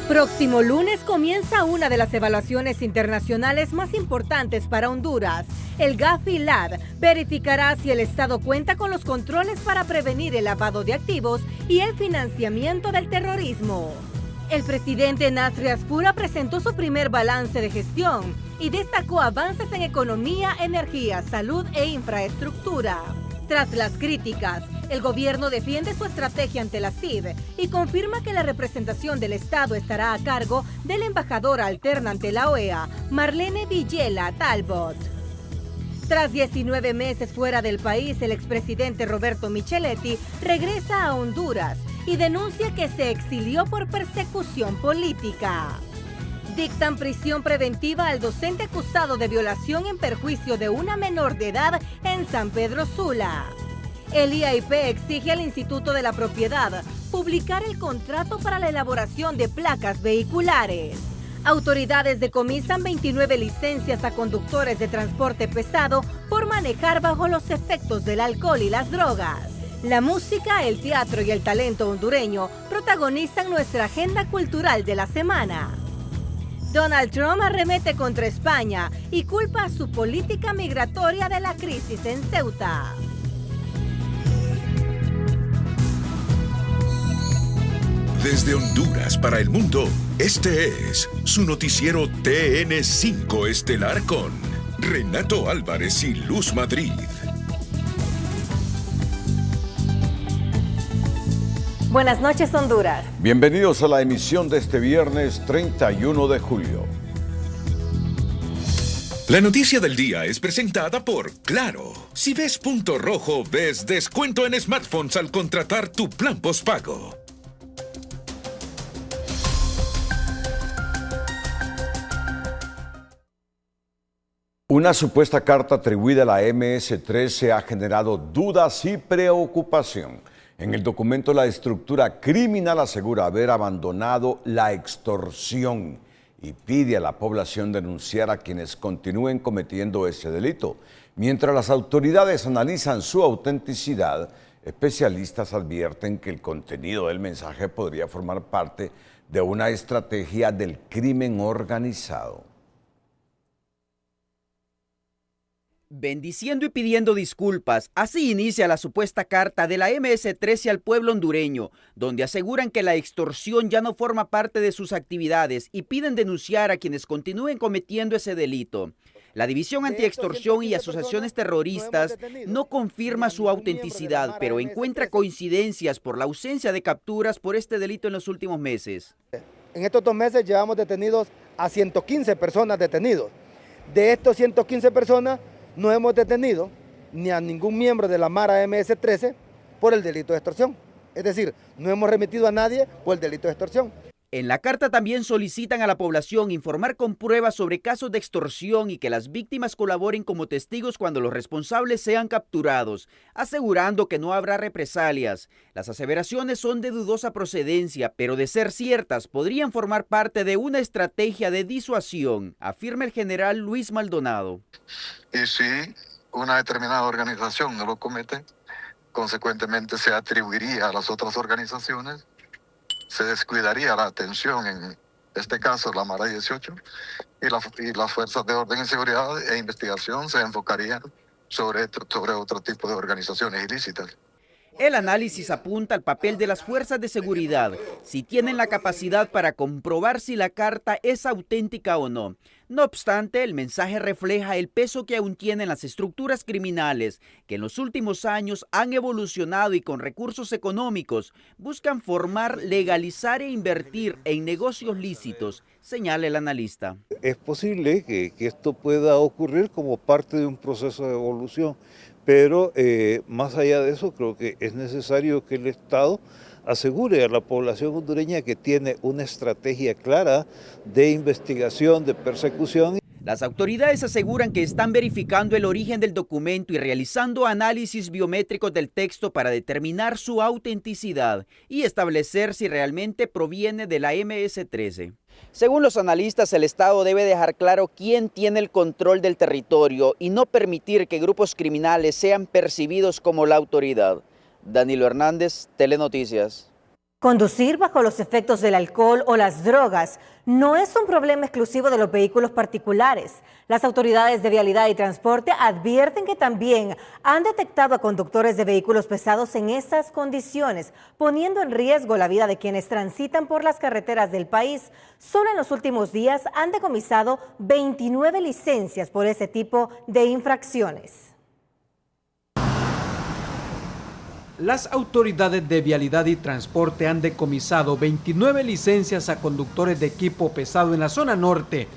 Próximo lunes comienza una de las evaluaciones internacionales más importantes para Honduras. El Gafi-Lab verificará si el Estado cuenta con los controles para prevenir el lavado de activos y el financiamiento del terrorismo. El presidente Nasri Aspura presentó su primer balance de gestión y destacó avances en economía, energía, salud e infraestructura. Tras las críticas, el gobierno defiende su estrategia ante la CID y confirma que la representación del Estado estará a cargo de la embajadora alterna ante la OEA, Marlene Villela Talbot. Tras 19 meses fuera del país, el expresidente Roberto Micheletti regresa a Honduras y denuncia que se exilió por persecución política. Dictan prisión preventiva al docente acusado de violación en perjuicio de una menor de edad en San Pedro Sula. El IAIP exige al Instituto de la Propiedad publicar el contrato para la elaboración de placas vehiculares. Autoridades decomisan 29 licencias a conductores de transporte pesado por manejar bajo los efectos del alcohol y las drogas. La música, el teatro y el talento hondureño protagonizan nuestra agenda cultural de la semana. Donald Trump arremete contra España y culpa a su política migratoria de la crisis en Ceuta. Desde Honduras para el mundo, este es su noticiero TN5 Estelar con Renato Álvarez y Luz Madrid. Buenas noches, Honduras. Bienvenidos a la emisión de este viernes 31 de julio. La noticia del día es presentada por Claro. Si ves punto rojo, ves descuento en smartphones al contratar tu plan postpago. Una supuesta carta atribuida a la MS-13 ha generado dudas y preocupación. En el documento, la estructura criminal asegura haber abandonado la extorsión y pide a la población denunciar a quienes continúen cometiendo ese delito. Mientras las autoridades analizan su autenticidad, especialistas advierten que el contenido del mensaje podría formar parte de una estrategia del crimen organizado. Bendiciendo y pidiendo disculpas, así inicia la supuesta carta de la MS-13 al pueblo hondureño, donde aseguran que la extorsión ya no forma parte de sus actividades y piden denunciar a quienes continúen cometiendo ese delito. La División Antiextorsión y asociaciones terroristas no confirma su autenticidad, pero encuentra coincidencias por la ausencia de capturas por este delito en los últimos meses. En estos 2 meses llevamos detenidos a 115 personas detenidos. De estos 115 personas, no hemos detenido ni a ningún miembro de la Mara MS-13 por el delito de extorsión. Es decir, no hemos remitido a nadie por el delito de extorsión. En la carta también solicitan a la población informar con pruebas sobre casos de extorsión y que las víctimas colaboren como testigos cuando los responsables sean capturados, asegurando que no habrá represalias. Las aseveraciones son de dudosa procedencia, pero de ser ciertas podrían formar parte de una estrategia de disuasión, afirma el general Luis Maldonado. Y si una determinada organización no lo comete, consecuentemente se atribuiría a las otras organizaciones, se descuidaría la atención, en este caso la Mara 18, y las fuerzas de orden y seguridad e investigación se enfocarían sobre otro tipo de organizaciones ilícitas. El análisis apunta al papel de las fuerzas de seguridad, si tienen la capacidad para comprobar si la carta es auténtica o no. No obstante, el mensaje refleja el peso que aún tienen las estructuras criminales, que en los últimos años han evolucionado y con recursos económicos buscan formar, legalizar e invertir en negocios lícitos, señala el analista. Es posible que esto pueda ocurrir como parte de un proceso de evolución. Pero más allá de eso, creo que es necesario que el Estado asegure a la población hondureña que tiene una estrategia clara de investigación, de persecución. Las autoridades aseguran que están verificando el origen del documento y realizando análisis biométricos del texto para determinar su autenticidad y establecer si realmente proviene de la MS-13. Según los analistas, el Estado debe dejar claro quién tiene el control del territorio y no permitir que grupos criminales sean percibidos como la autoridad. Danilo Hernández, Telenoticias. Conducir bajo los efectos del alcohol o las drogas no es un problema exclusivo de los vehículos particulares. Las autoridades de Vialidad y Transporte advierten que también han detectado a conductores de vehículos pesados en estas condiciones, poniendo en riesgo la vida de quienes transitan por las carreteras del país. Solo en los últimos días han decomisado 29 licencias por ese tipo de infracciones. Las autoridades de Vialidad y Transporte han decomisado 29 licencias a conductores de equipo pesado en la zona norte.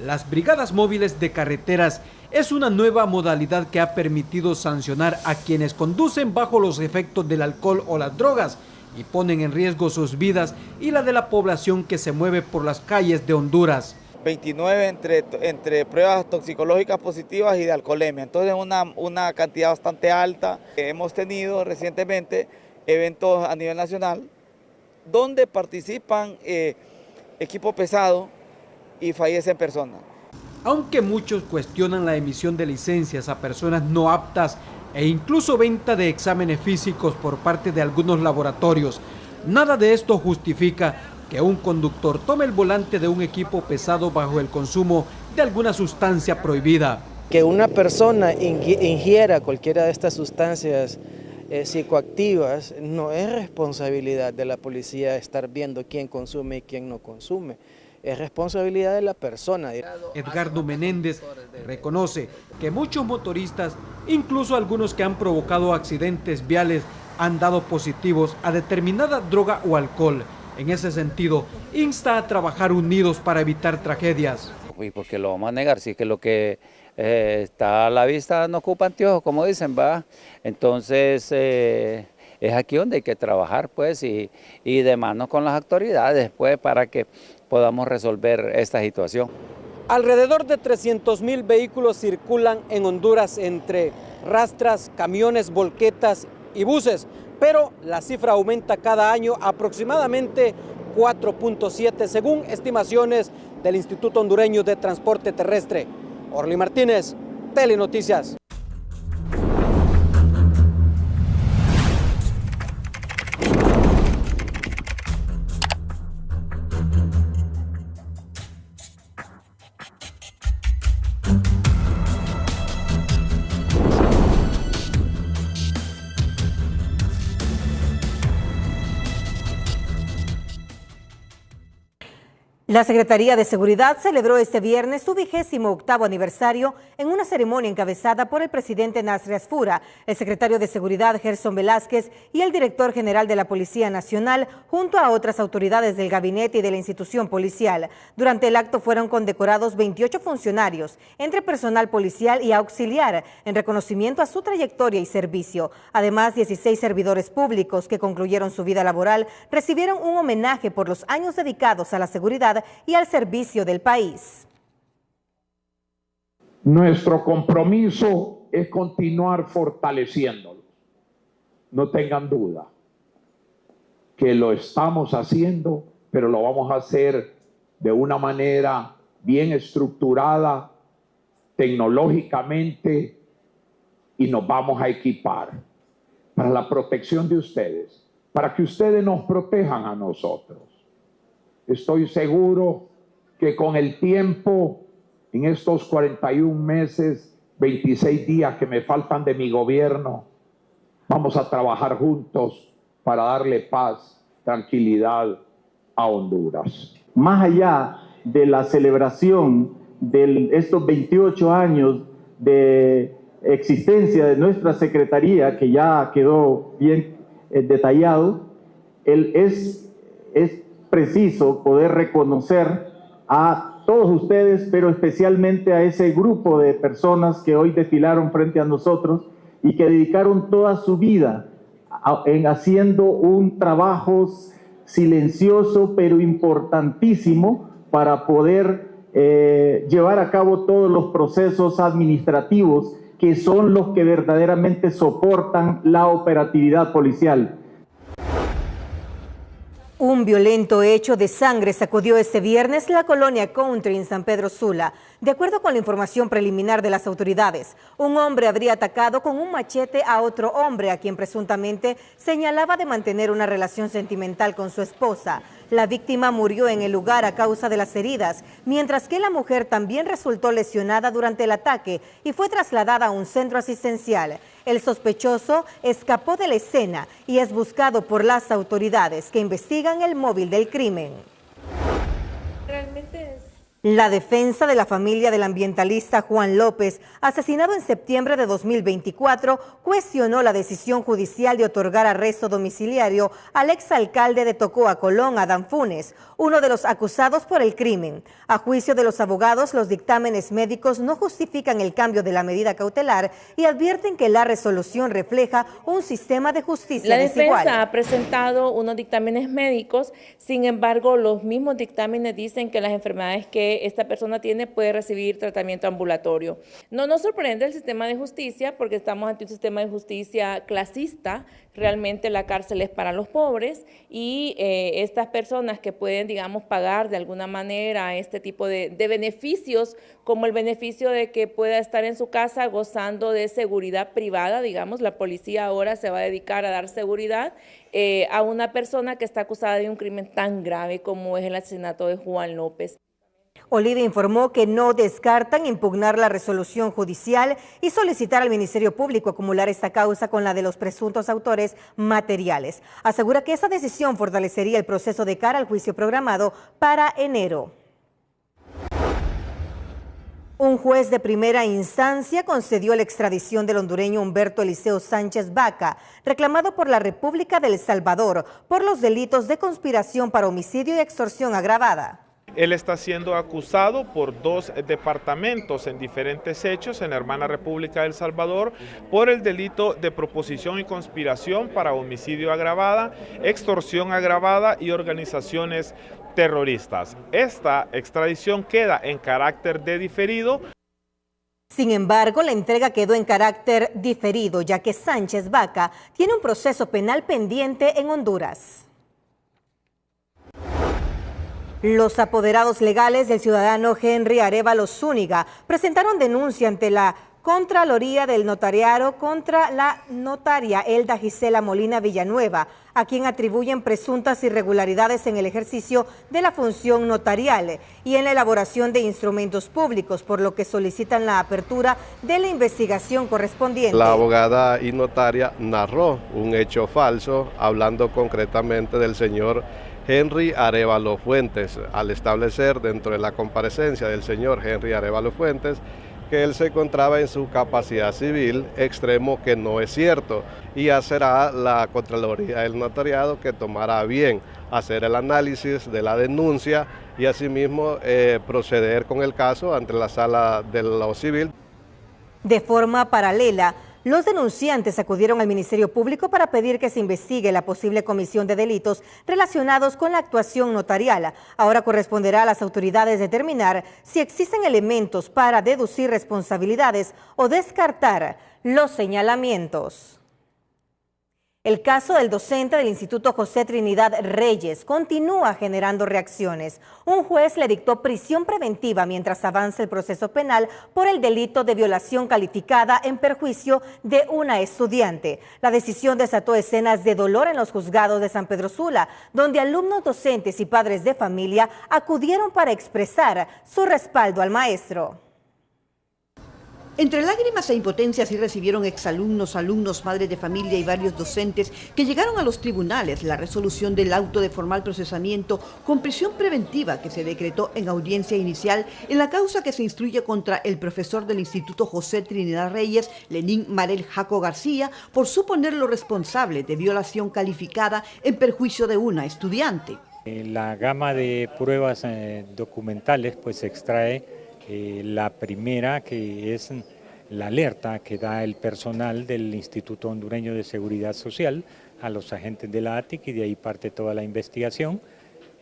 Las brigadas móviles de carreteras es una nueva modalidad que ha permitido sancionar a quienes conducen bajo los efectos del alcohol o las drogas y ponen en riesgo sus vidas y la de la población que se mueve por las calles de Honduras. 29 entre pruebas toxicológicas positivas y de alcoholemia, entonces una cantidad bastante alta. Hemos tenido recientemente eventos a nivel nacional donde participan equipo pesado y fallecen personas. Aunque muchos cuestionan la emisión de licencias a personas no aptas e incluso venta de exámenes físicos por parte de algunos laboratorios, nada de esto justifica que un conductor tome el volante de un equipo pesado bajo el consumo de alguna sustancia prohibida. Que una persona ingiera cualquiera de estas sustancias psicoactivas no es responsabilidad de la policía estar viendo quién consume y quién no consume. Es responsabilidad de la persona. Edgardo Menéndez reconoce que muchos motoristas, incluso algunos que han provocado accidentes viales, han dado positivos a determinada droga o alcohol. En ese sentido, insta a trabajar unidos para evitar tragedias. ¿Y por qué lo vamos a negar? Si es que lo que está a la vista no ocupa anteojos, como dicen, ¿va? Entonces, es aquí donde hay que trabajar, pues, y de mano con las autoridades, pues, para que podamos resolver esta situación. Alrededor de 300,000 vehículos circulan en Honduras entre rastras, camiones, volquetas y buses, pero la cifra aumenta cada año aproximadamente 4.7 según estimaciones del Instituto Hondureño de Transporte Terrestre. Orly Martínez, Telenoticias. La Secretaría de Seguridad celebró este viernes su 28º aniversario en una ceremonia encabezada por el presidente Nasri Asfura, el secretario de Seguridad Gerson Velázquez y el director general de la Policía Nacional, junto a otras autoridades del gabinete y de la institución policial. Durante el acto fueron condecorados 28 funcionarios, entre personal policial y auxiliar, en reconocimiento a su trayectoria y servicio. Además, 16 servidores públicos que concluyeron su vida laboral recibieron un homenaje por los años dedicados a la seguridad y al servicio del país. Nuestro compromiso es continuar fortaleciéndolo. No tengan duda que lo estamos haciendo, pero lo vamos a hacer de una manera bien estructurada, tecnológicamente, y nos vamos a equipar para la protección de ustedes, para que ustedes nos protejan a nosotros. Estoy seguro que con el tiempo, en estos 41 meses, 26 días que me faltan de mi gobierno, vamos a trabajar juntos para darle paz, tranquilidad a Honduras. Más allá de la celebración de estos 28 años de existencia de nuestra Secretaría, que ya quedó bien detallado, es preciso poder reconocer a todos ustedes, pero especialmente a ese grupo de personas que hoy desfilaron frente a nosotros y que dedicaron toda su vida en haciendo un trabajo silencioso pero importantísimo para poder llevar a cabo todos los procesos administrativos que son los que verdaderamente soportan la operatividad policial. Un violento hecho de sangre sacudió este viernes la colonia Country en San Pedro Sula. De acuerdo con la información preliminar de las autoridades, un hombre habría atacado con un machete a otro hombre a quien presuntamente señalaba de mantener una relación sentimental con su esposa. La víctima murió en el lugar a causa de las heridas, mientras que la mujer también resultó lesionada durante el ataque y fue trasladada a un centro asistencial. El sospechoso escapó de la escena y es buscado por las autoridades que investigan el móvil del crimen. La defensa de la familia del ambientalista Juan López, asesinado en septiembre de 2024, cuestionó la decisión judicial de otorgar arresto domiciliario al exalcalde de Tocoa, Colón, Adán Funes, uno de los acusados por el crimen. A juicio de los abogados, los dictámenes médicos no justifican el cambio de la medida cautelar y advierten que la resolución refleja un sistema de justicia desigual. La defensa ha presentado unos dictámenes médicos, sin embargo, los mismos dictámenes dicen que las enfermedades que esta persona tiene puede recibir tratamiento ambulatorio. No nos sorprende el sistema de justicia porque estamos ante un sistema de justicia clasista. Realmente la cárcel es para los pobres y estas personas que pueden, digamos, pagar de alguna manera este tipo de beneficios, como el beneficio de que pueda estar en su casa gozando de seguridad privada, digamos, la policía ahora se va a dedicar a dar seguridad a una persona que está acusada de un crimen tan grave como es el asesinato de Juan López. Oliva informó que no descartan impugnar la resolución judicial y solicitar al Ministerio Público acumular esta causa con la de los presuntos autores materiales. Asegura que esa decisión fortalecería el proceso de cara al juicio programado para enero. Un juez de primera instancia concedió la extradición del hondureño Humberto Eliseo Sánchez Vaca, reclamado por la República de El Salvador por los delitos de conspiración para homicidio y extorsión agravada. Él está siendo acusado por 2 departamentos en diferentes hechos en la hermana República de El Salvador por el delito de proposición y conspiración para homicidio agravada, extorsión agravada y organizaciones terroristas. Esta extradición queda en carácter de diferido. Sin embargo, la entrega quedó en carácter diferido, ya que Sánchez Vaca tiene un proceso penal pendiente en Honduras. Los apoderados legales del ciudadano Henry Arévalo Zúñiga presentaron denuncia ante la Contraloría del Notariado contra la notaria Elda Gisela Molina Villanueva, a quien atribuyen presuntas irregularidades en el ejercicio de la función notarial y en la elaboración de instrumentos públicos, por lo que solicitan la apertura de la investigación correspondiente. La abogada y notaria narró un hecho falso, hablando concretamente del señor Henry Arévalo Fuentes, al establecer dentro de la comparecencia del señor Henry Arévalo Fuentes que él se encontraba en su capacidad civil, extremo que no es cierto, y será la Contraloría del Notariado que tomará bien hacer el análisis de la denuncia y asimismo proceder con el caso ante la Sala de lo Civil. De forma paralela, los denunciantes acudieron al Ministerio Público para pedir que se investigue la posible comisión de delitos relacionados con la actuación notarial. Ahora corresponderá a las autoridades determinar si existen elementos para deducir responsabilidades o descartar los señalamientos. El caso del docente del Instituto José Trinidad Reyes continúa generando reacciones. Un juez le dictó prisión preventiva mientras avanza el proceso penal por el delito de violación calificada en perjuicio de una estudiante. La decisión desató escenas de dolor en los juzgados de San Pedro Sula, donde alumnos, docentes y padres de familia acudieron para expresar su respaldo al maestro. Entre lágrimas e impotencia sí recibieron exalumnos, alumnos, madres de familia y varios docentes que llegaron a los tribunales la resolución del auto de formal procesamiento con prisión preventiva que se decretó en audiencia inicial en la causa que se instruye contra el profesor del Instituto José Trinidad Reyes, Lenín Marel Jaco García, por suponerlo responsable de violación calificada en perjuicio de una estudiante. La gama de pruebas documentales pues se extrae la primera, que es la alerta que da el personal del Instituto Hondureño de Seguridad Social a los agentes de la ATIC, y de ahí parte toda la investigación,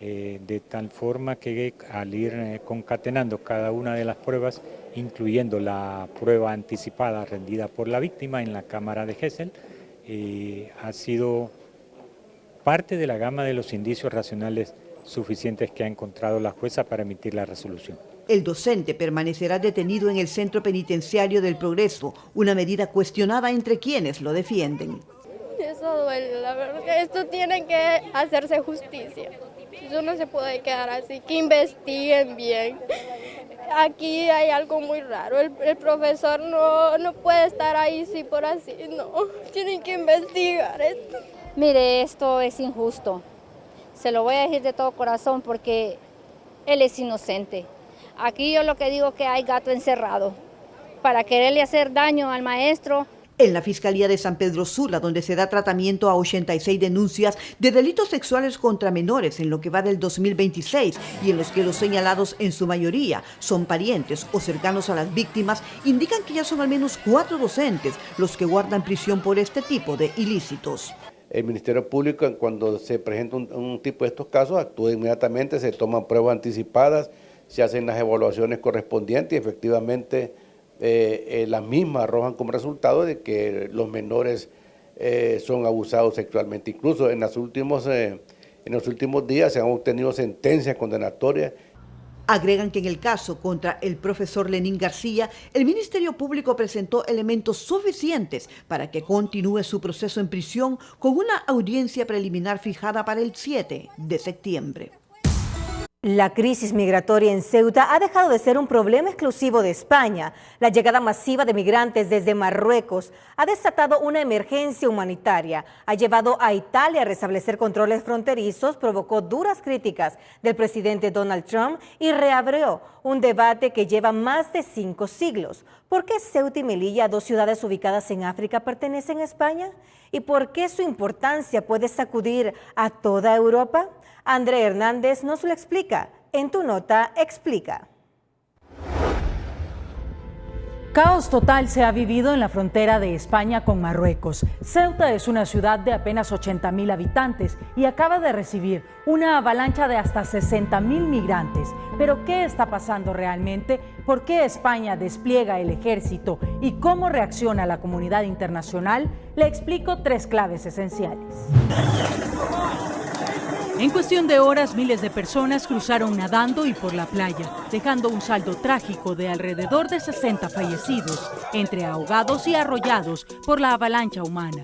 de tal forma que al ir concatenando cada una de las pruebas, incluyendo la prueba anticipada rendida por la víctima en la cámara de Gesell, ha sido parte de la gama de los indicios racionales suficientes que ha encontrado la jueza para emitir la resolución. El docente permanecerá detenido en el Centro Penitenciario del Progreso, una medida cuestionada entre quienes lo defienden. Eso duele, la verdad. Esto tiene que hacerse justicia. Eso no se puede quedar así, que investiguen bien. Aquí hay algo muy raro, el profesor no puede estar ahí sí por así, no, tienen que investigar esto. Mire, esto es injusto, se lo voy a decir de todo corazón porque él es inocente. Aquí yo lo que digo es que hay gato encerrado para quererle hacer daño al maestro. En la Fiscalía de San Pedro Sula, donde se da tratamiento a 86 denuncias de delitos sexuales contra menores en lo que va del 2026 y en los que los señalados en su mayoría son parientes o cercanos a las víctimas, indican que ya son al menos 4 docentes los que guardan prisión por este tipo de ilícitos. El Ministerio Público, cuando se presenta un tipo de estos casos, actúa inmediatamente, se toman pruebas anticipadas, se hacen las evaluaciones correspondientes y efectivamente las mismas arrojan como resultado de que los menores son abusados sexualmente. Incluso en los últimos días se han obtenido sentencias condenatorias. Agregan que en el caso contra el profesor Lenín García, el Ministerio Público presentó elementos suficientes para que continúe su proceso en prisión con una audiencia preliminar fijada para el 7 de septiembre. La crisis migratoria en Ceuta ha dejado de ser un problema exclusivo de España. La llegada masiva de migrantes desde Marruecos ha desatado una emergencia humanitaria, ha llevado a Italia a restablecer controles fronterizos, provocó duras críticas del presidente Donald Trump y reabrió un debate que lleva más de 5 siglos. ¿Por qué Ceuta y Melilla, 2 ciudades ubicadas en África, pertenecen a España? ¿Y por qué su importancia puede sacudir a toda Europa? André Hernández nos lo explica. En Tu Nota Explica. Caos total se ha vivido en la frontera de España con Marruecos. Ceuta es una ciudad de apenas 80.000 habitantes y acaba de recibir una avalancha de hasta 60.000 migrantes. Pero ¿qué está pasando realmente? ¿Por qué España despliega el ejército? ¿Y cómo reacciona la comunidad internacional? Le explico 3 claves esenciales. En cuestión de horas, miles de personas cruzaron nadando y por la playa, dejando un saldo trágico de alrededor de 60 fallecidos, entre ahogados y arrollados por la avalancha humana.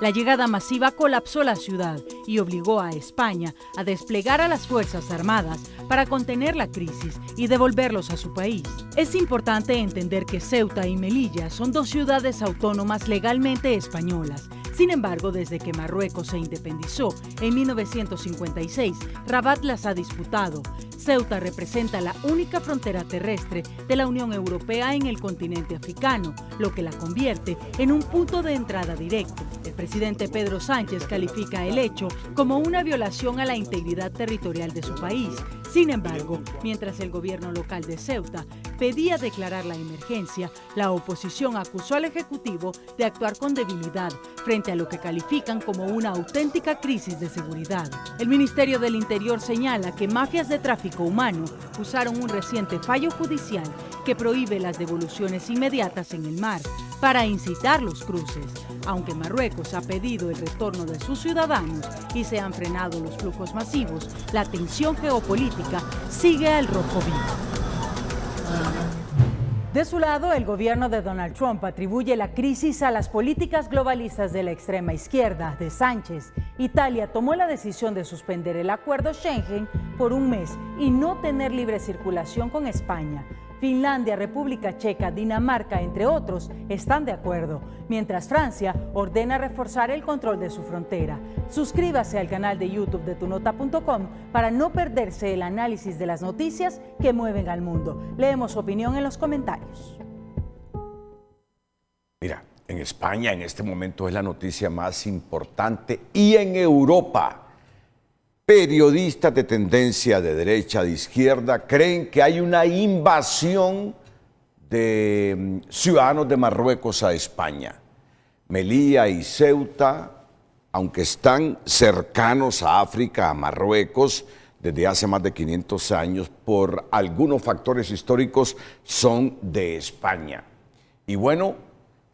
La llegada masiva colapsó la ciudad y obligó a España a desplegar a las Fuerzas Armadas para contener la crisis y devolverlos a su país. Es importante entender que Ceuta y Melilla son 2 ciudades autónomas legalmente españolas. Sin embargo, desde que Marruecos se independizó en 1956, Rabat las ha disputado. Ceuta representa la única frontera terrestre de la Unión Europea en el continente africano, lo que la convierte en un punto de entrada directo. El presidente Pedro Sánchez califica el hecho como una violación a la integridad territorial de su país. Sin embargo, mientras el gobierno local de Ceuta pedía declarar la emergencia, la oposición acusó al Ejecutivo de actuar con debilidad frente a lo que califican como una auténtica crisis de seguridad. El Ministerio del Interior señala que mafias de tráfico humano usaron un reciente fallo judicial que prohíbe las devoluciones inmediatas en el mar para incitar los cruces. Aunque Marruecos ha pedido el retorno de sus ciudadanos y se han frenado los flujos masivos, la tensión geopolítica sigue al rojo vivo. De su lado, el gobierno de Donald Trump atribuye la crisis a las políticas globalistas de la extrema izquierda de Sánchez. Italia tomó la decisión de suspender el acuerdo Schengen por un mes y no tener libre circulación con España. Finlandia, República Checa, Dinamarca, entre otros, están de acuerdo, mientras Francia ordena reforzar el control de su frontera. Suscríbase al canal de YouTube de tunota.com para no perderse el análisis de las noticias que mueven al mundo. Leemos su opinión en los comentarios. Mira, en España en este momento es la noticia más importante y en Europa. Periodistas de tendencia de derecha, de izquierda, creen que hay una invasión de ciudadanos de Marruecos a España. Melilla y Ceuta, aunque están cercanos a África, a Marruecos, desde hace más de 500 años, por algunos factores históricos, son de España. Y bueno,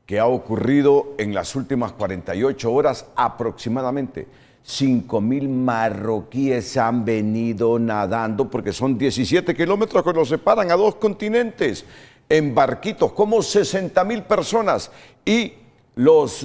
¿qué ha ocurrido en las últimas 48 horas aproximadamente? 5.000 marroquíes han venido nadando, porque son 17 kilómetros que los separan a 2 continentes, en barquitos, como 60.000 personas. Y los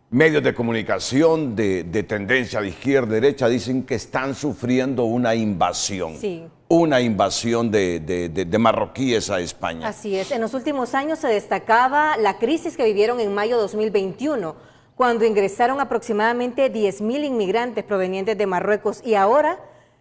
medios de comunicación de tendencia de izquierda-derecha dicen que están sufriendo una invasión. Sí. Una invasión de marroquíes a España. Así es. En los últimos años se destacaba la crisis que vivieron en mayo de 2021, cuando ingresaron aproximadamente 10.000 inmigrantes provenientes de Marruecos, y ahora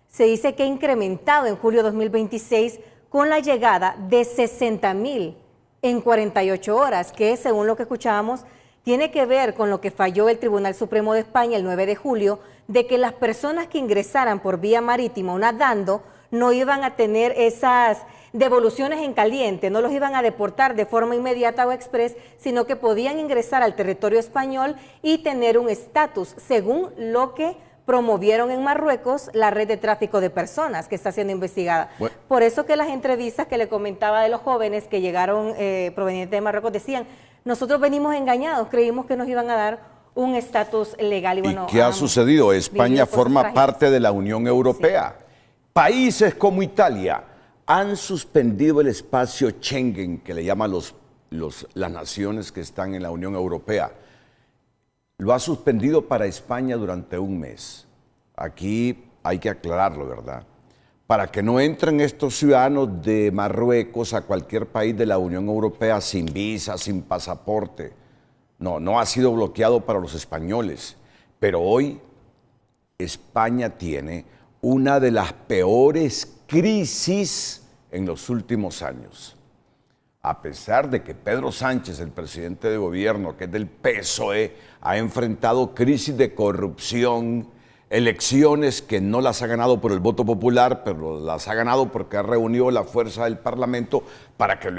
se dice que ha incrementado en julio de 2026 con la llegada de 60.000 en 48 horas, que según lo que escuchábamos tiene que ver con lo que falló el Tribunal Supremo de España el 9 de julio, de que las personas que ingresaran por vía marítima o nadando no iban a tener esas devoluciones en caliente, no los iban a deportar de forma inmediata o express, sino que podían ingresar al territorio español y tener un estatus, según lo que promovieron en Marruecos la red de tráfico de personas que está siendo investigada. Bueno. Por eso que las entrevistas que le comentaba de los jóvenes que llegaron provenientes de Marruecos decían, nosotros venimos engañados, creímos que nos iban a dar un estatus legal. ¿Y qué ha sucedido? España forma parte de la Unión Europea. Sí. Países como Italia han suspendido el espacio Schengen, que le llaman las naciones que están en la Unión Europea. Lo ha suspendido para España durante un mes. Aquí hay que aclararlo, ¿verdad? Para que no entren estos ciudadanos de Marruecos a cualquier país de la Unión Europea sin visa, sin pasaporte. No ha sido bloqueado para los españoles. Pero hoy España tiene una de las peores crisis en los últimos años. A pesar de que Pedro Sánchez, el presidente de gobierno, que es del PSOE, ha enfrentado crisis de corrupción, elecciones que no las ha ganado por el voto popular, pero las ha ganado porque ha reunido la fuerza del Parlamento para que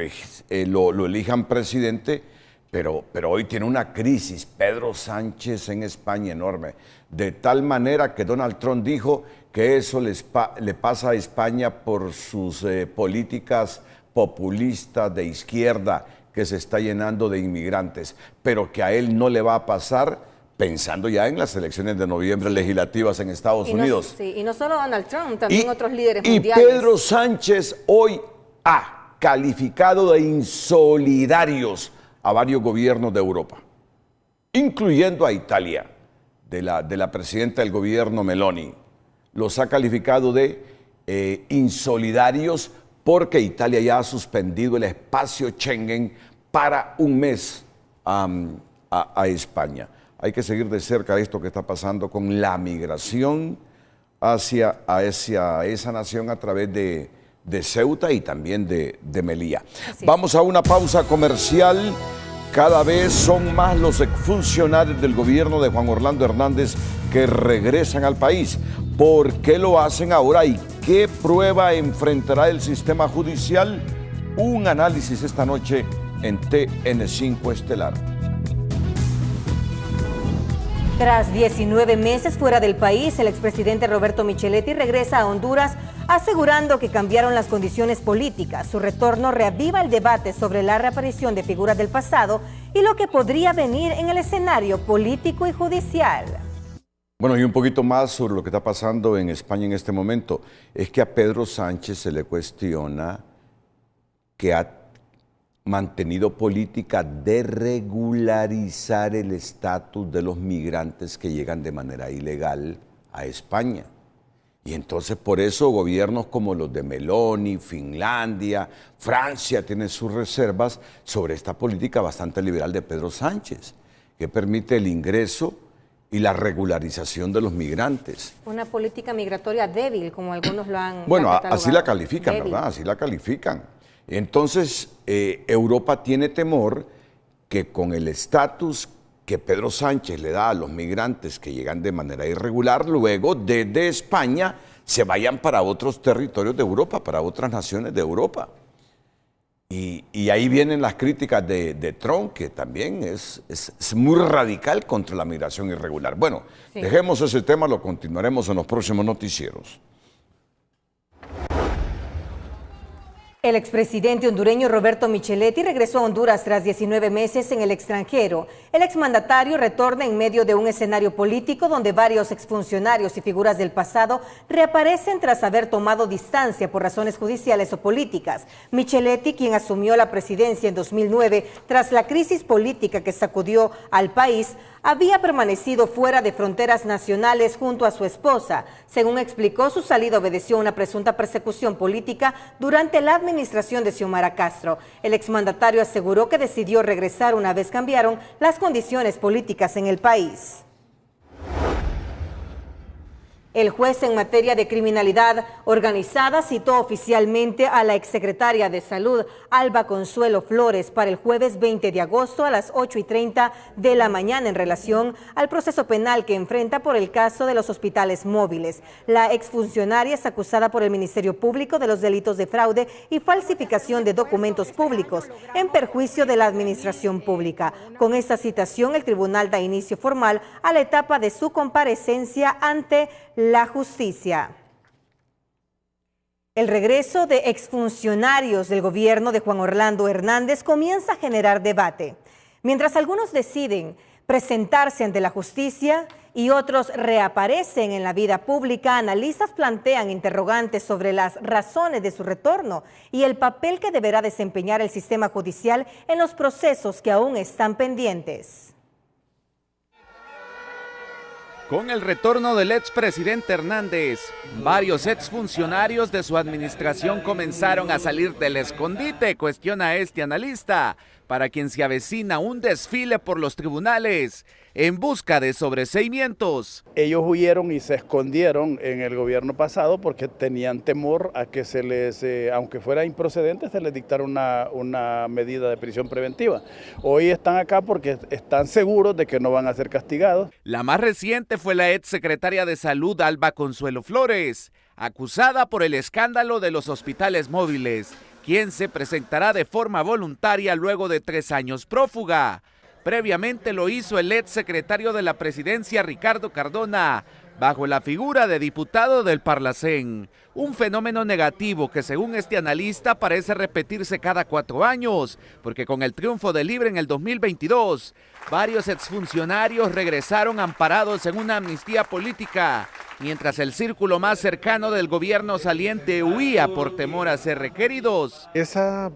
lo elijan presidente, pero hoy tiene una crisis, Pedro Sánchez en España, enorme, de tal manera que Donald Trump dijo que eso le pasa a España por sus políticas populistas de izquierda, que se está llenando de inmigrantes, pero que a él no le va a pasar, pensando ya en las elecciones de noviembre legislativas en Estados Unidos. Sí, y no solo Donald Trump, también otros líderes mundiales. Y Pedro Sánchez hoy ha calificado de insolidarios a varios gobiernos de Europa, incluyendo a Italia, de la presidenta del gobierno Meloni. Los ha calificado de insolidarios porque Italia ya ha suspendido el espacio Schengen para un mes a España. Hay que seguir de cerca esto que está pasando con la migración hacia esa nación a través de Ceuta y también de Melilla. Vamos a una pausa comercial. Cada vez son más los exfuncionarios del gobierno de Juan Orlando Hernández que regresan al país. ¿Por qué lo hacen ahora y qué prueba enfrentará el sistema judicial? Un análisis esta noche en TN5 Estelar. Tras 19 meses fuera del país, el expresidente Roberto Micheletti regresa a Honduras asegurando que cambiaron las condiciones políticas. Su retorno reaviva el debate sobre la reaparición de figuras del pasado y lo que podría venir en el escenario político y judicial. Bueno, y un poquito más sobre lo que está pasando en España en este momento. Es que a Pedro Sánchez se le cuestiona que ha mantenido política de regularizar el estatus de los migrantes que llegan de manera ilegal a España. Y entonces por eso gobiernos como los de Meloni, Finlandia, Francia tienen sus reservas sobre esta política bastante liberal de Pedro Sánchez, que permite el ingreso y la regularización de los migrantes. Una política migratoria débil, como algunos lo han Bueno, así la califican, débil, ¿verdad? Así la califican. Entonces, Europa tiene temor que con el estatus que Pedro Sánchez le da a los migrantes que llegan de manera irregular, luego desde España se vayan para otros territorios de Europa, para otras naciones de Europa. Y ahí vienen las críticas de Trump, que también es muy radical contra la migración irregular. Bueno, sí, dejemos ese tema, lo continuaremos en los próximos noticieros. El expresidente hondureño Roberto Micheletti regresó a Honduras tras 19 meses en el extranjero. El exmandatario retorna en medio de un escenario político donde varios exfuncionarios y figuras del pasado reaparecen tras haber tomado distancia por razones judiciales o políticas. Micheletti, quien asumió la presidencia en 2009 tras la crisis política que sacudió al país, había permanecido fuera de fronteras nacionales junto a su esposa. Según explicó, su salida obedeció a una presunta persecución política durante la administración de Xiomara Castro. El exmandatario aseguró que decidió regresar una vez cambiaron las condiciones políticas en el país. El juez en materia de criminalidad organizada citó oficialmente a la exsecretaria de Salud, Alba Consuelo Flores, para el jueves 20 de agosto a las 8:30 de la mañana en relación al proceso penal que enfrenta por el caso de los hospitales móviles. La exfuncionaria es acusada por el Ministerio Público de los delitos de fraude y falsificación de documentos públicos en perjuicio de la administración pública. Con esta citación, el tribunal da inicio formal a la etapa de su comparecencia ante la justicia. El regreso de exfuncionarios del gobierno de Juan Orlando Hernández comienza a generar debate. Mientras algunos deciden presentarse ante la justicia y otros reaparecen en la vida pública, analistas plantean interrogantes sobre las razones de su retorno y el papel que deberá desempeñar el sistema judicial en los procesos que aún están pendientes. Con el retorno del expresidente Hernández, varios exfuncionarios de su administración comenzaron a salir del escondite, cuestiona este analista, para quien se avecina un desfile por los tribunales en busca de sobreseimientos. Ellos huyeron y se escondieron en el gobierno pasado porque tenían temor a que se les, aunque fuera improcedente, se les dictara una medida de prisión preventiva. Hoy están acá porque están seguros de que no van a ser castigados. La más reciente fue la exsecretaria de Salud, Alba Consuelo Flores, acusada por el escándalo de los hospitales móviles, quien se presentará de forma voluntaria luego de 3 años prófuga. Previamente lo hizo el exsecretario de la presidencia, Ricardo Cardona, bajo la figura de diputado del Parlacén. Un fenómeno negativo que, según este analista, parece repetirse cada 4 años, porque con el triunfo de Libre en el 2022, varios exfuncionarios regresaron amparados en una amnistía política, mientras el círculo más cercano del gobierno saliente huía por temor a ser requeridos. Esa,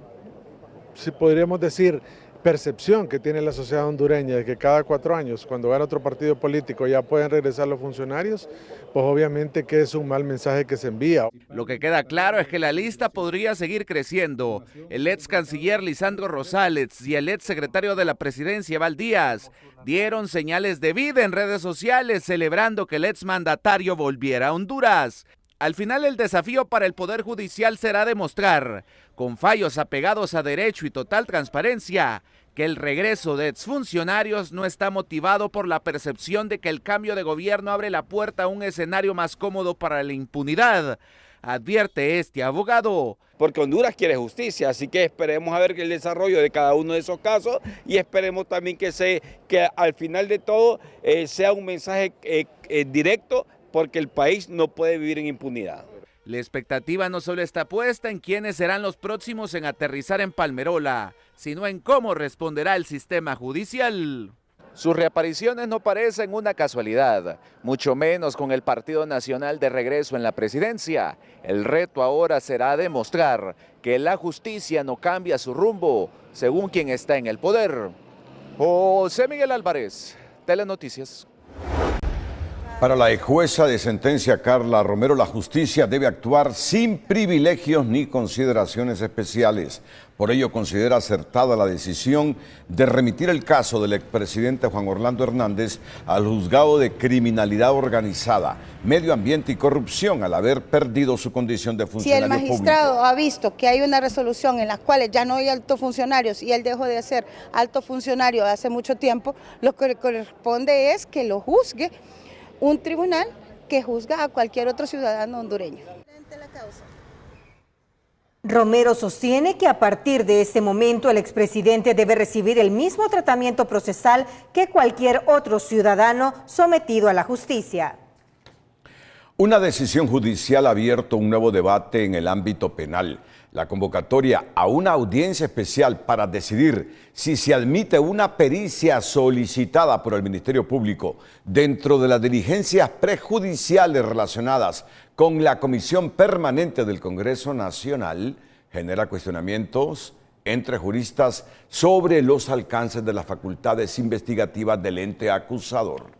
si podríamos decir, percepción que tiene la sociedad hondureña de que cada 4 años, cuando gana otro partido político, ya pueden regresar los funcionarios, pues obviamente que es un mal mensaje que se envía. Lo que queda claro es que la lista podría seguir creciendo. El ex canciller Lisandro Rosales y el ex secretario de la presidencia, Eval Díaz, dieron señales de vida en redes sociales celebrando que el ex mandatario volviera a Honduras. Al final, el desafío para el Poder Judicial será demostrar, con fallos apegados a derecho y total transparencia, que el regreso de exfuncionarios no está motivado por la percepción de que el cambio de gobierno abre la puerta a un escenario más cómodo para la impunidad, advierte este abogado. Porque Honduras quiere justicia, así que esperemos a ver el desarrollo de cada uno de esos casos y esperemos también que al final de todo sea un mensaje directo, porque el país no puede vivir en impunidad. La expectativa no solo está puesta en quiénes serán los próximos en aterrizar en Palmerola, sino en cómo responderá el sistema judicial. Sus reapariciones no parecen una casualidad, mucho menos con el Partido Nacional de regreso en la presidencia. El reto ahora será demostrar que la justicia no cambia su rumbo según quien está en el poder. José Miguel Álvarez, Telenoticias. Para la jueza de sentencia Carla Romero, la justicia debe actuar sin privilegios ni consideraciones especiales. Por ello, considera acertada la decisión de remitir el caso del expresidente Juan Orlando Hernández al juzgado de criminalidad organizada, medio ambiente y corrupción al haber perdido su condición de funcionario público. Si el magistrado ha visto que hay una resolución en la cual ya no hay altos funcionarios y él dejó de ser alto funcionario hace mucho tiempo, lo que le corresponde es que lo juzgue un tribunal que juzga a cualquier otro ciudadano hondureño. Romero sostiene que a partir de este momento el expresidente debe recibir el mismo tratamiento procesal que cualquier otro ciudadano sometido a la justicia. Una decisión judicial ha abierto un nuevo debate en el ámbito penal. La convocatoria a una audiencia especial para decidir si se admite una pericia solicitada por el Ministerio Público dentro de las diligencias prejudiciales relacionadas con la Comisión Permanente del Congreso Nacional genera cuestionamientos entre juristas sobre los alcances de las facultades investigativas del ente acusador.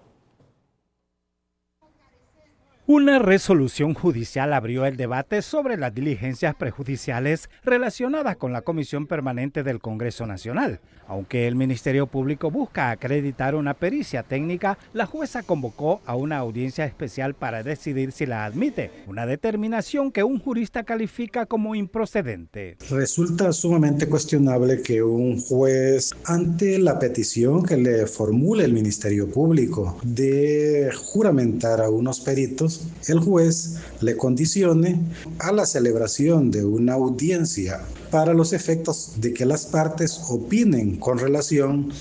Una resolución judicial abrió el debate sobre las diligencias prejudiciales relacionadas con la Comisión Permanente del Congreso Nacional. Aunque el Ministerio Público busca acreditar una pericia técnica, la jueza convocó a una audiencia especial para decidir si la admite, una determinación que un jurista califica como improcedente. Resulta sumamente cuestionable que un juez, ante la petición que le formule el Ministerio Público de juramentar a unos peritos, el juez le condicione a la celebración de una audiencia para los efectos de que las partes opinen con relación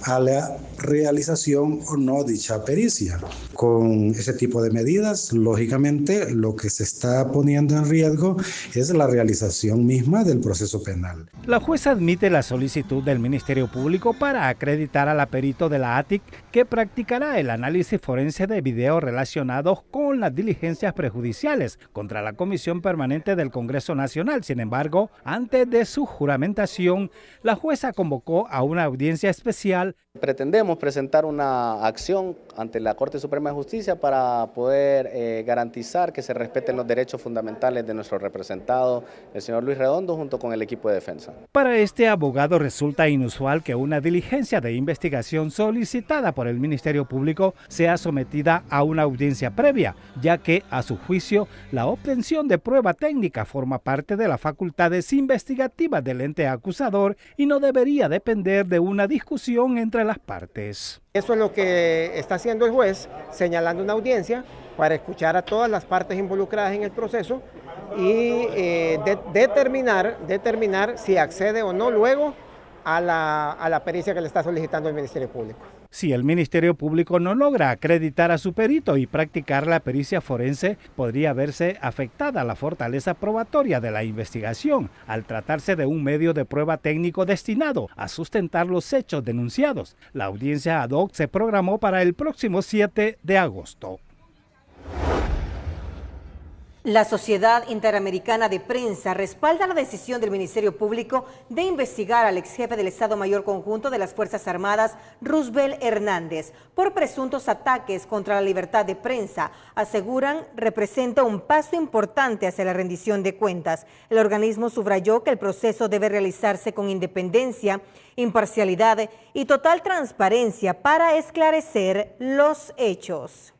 a la realización o no dicha pericia. Con ese tipo de medidas, lógicamente, lo que se está poniendo en riesgo es la realización misma del proceso penal. La jueza admite la solicitud del Ministerio Público para acreditar al perito de la ATIC que practicará el análisis forense de videos relacionados con las diligencias prejudiciales contra la Comisión Permanente del Congreso Nacional. Sin embargo, antes de su juramentación, la jueza convocó a una audiencia especial. Pretendemos presentar una acción ante la Corte Suprema de Justicia para poder garantizar que se respeten los derechos fundamentales de nuestro representado, el señor Luis Redondo, junto con el equipo de defensa. Para este abogado resulta inusual que una diligencia de investigación solicitada por el Ministerio Público sea sometida a una audiencia previa, ya que, a su juicio, la obtención de prueba técnica forma parte de las facultades investigativas del ente acusador y no debería depender de una discusión entre las partes. Eso es lo que está haciendo el juez, señalando una audiencia para escuchar a todas las partes involucradas en el proceso y determinar si accede o no luego a la pericia que le está solicitando el Ministerio Público. Si el Ministerio Público no logra acreditar a su perito y practicar la pericia forense, podría verse afectada la fortaleza probatoria de la investigación, al tratarse de un medio de prueba técnico destinado a sustentar los hechos denunciados. La audiencia ad hoc se programó para el próximo 7 de agosto. La Sociedad Interamericana de Prensa respalda la decisión del Ministerio Público de investigar al exjefe del Estado Mayor Conjunto de las Fuerzas Armadas, Roosevelt Hernández, por presuntos ataques contra la libertad de prensa. Aseguran representa un paso importante hacia la rendición de cuentas. El organismo subrayó que el proceso debe realizarse con independencia, imparcialidad y total transparencia para esclarecer los hechos.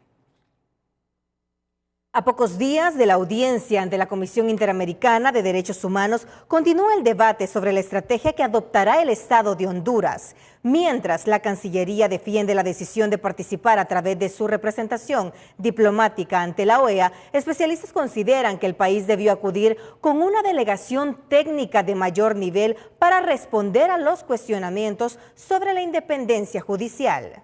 A pocos días de la audiencia ante la Comisión Interamericana de Derechos Humanos, continúa el debate sobre la estrategia que adoptará el Estado de Honduras. Mientras la Cancillería defiende la decisión de participar a través de su representación diplomática ante la OEA, especialistas consideran que el país debió acudir con una delegación técnica de mayor nivel para responder a los cuestionamientos sobre la independencia judicial.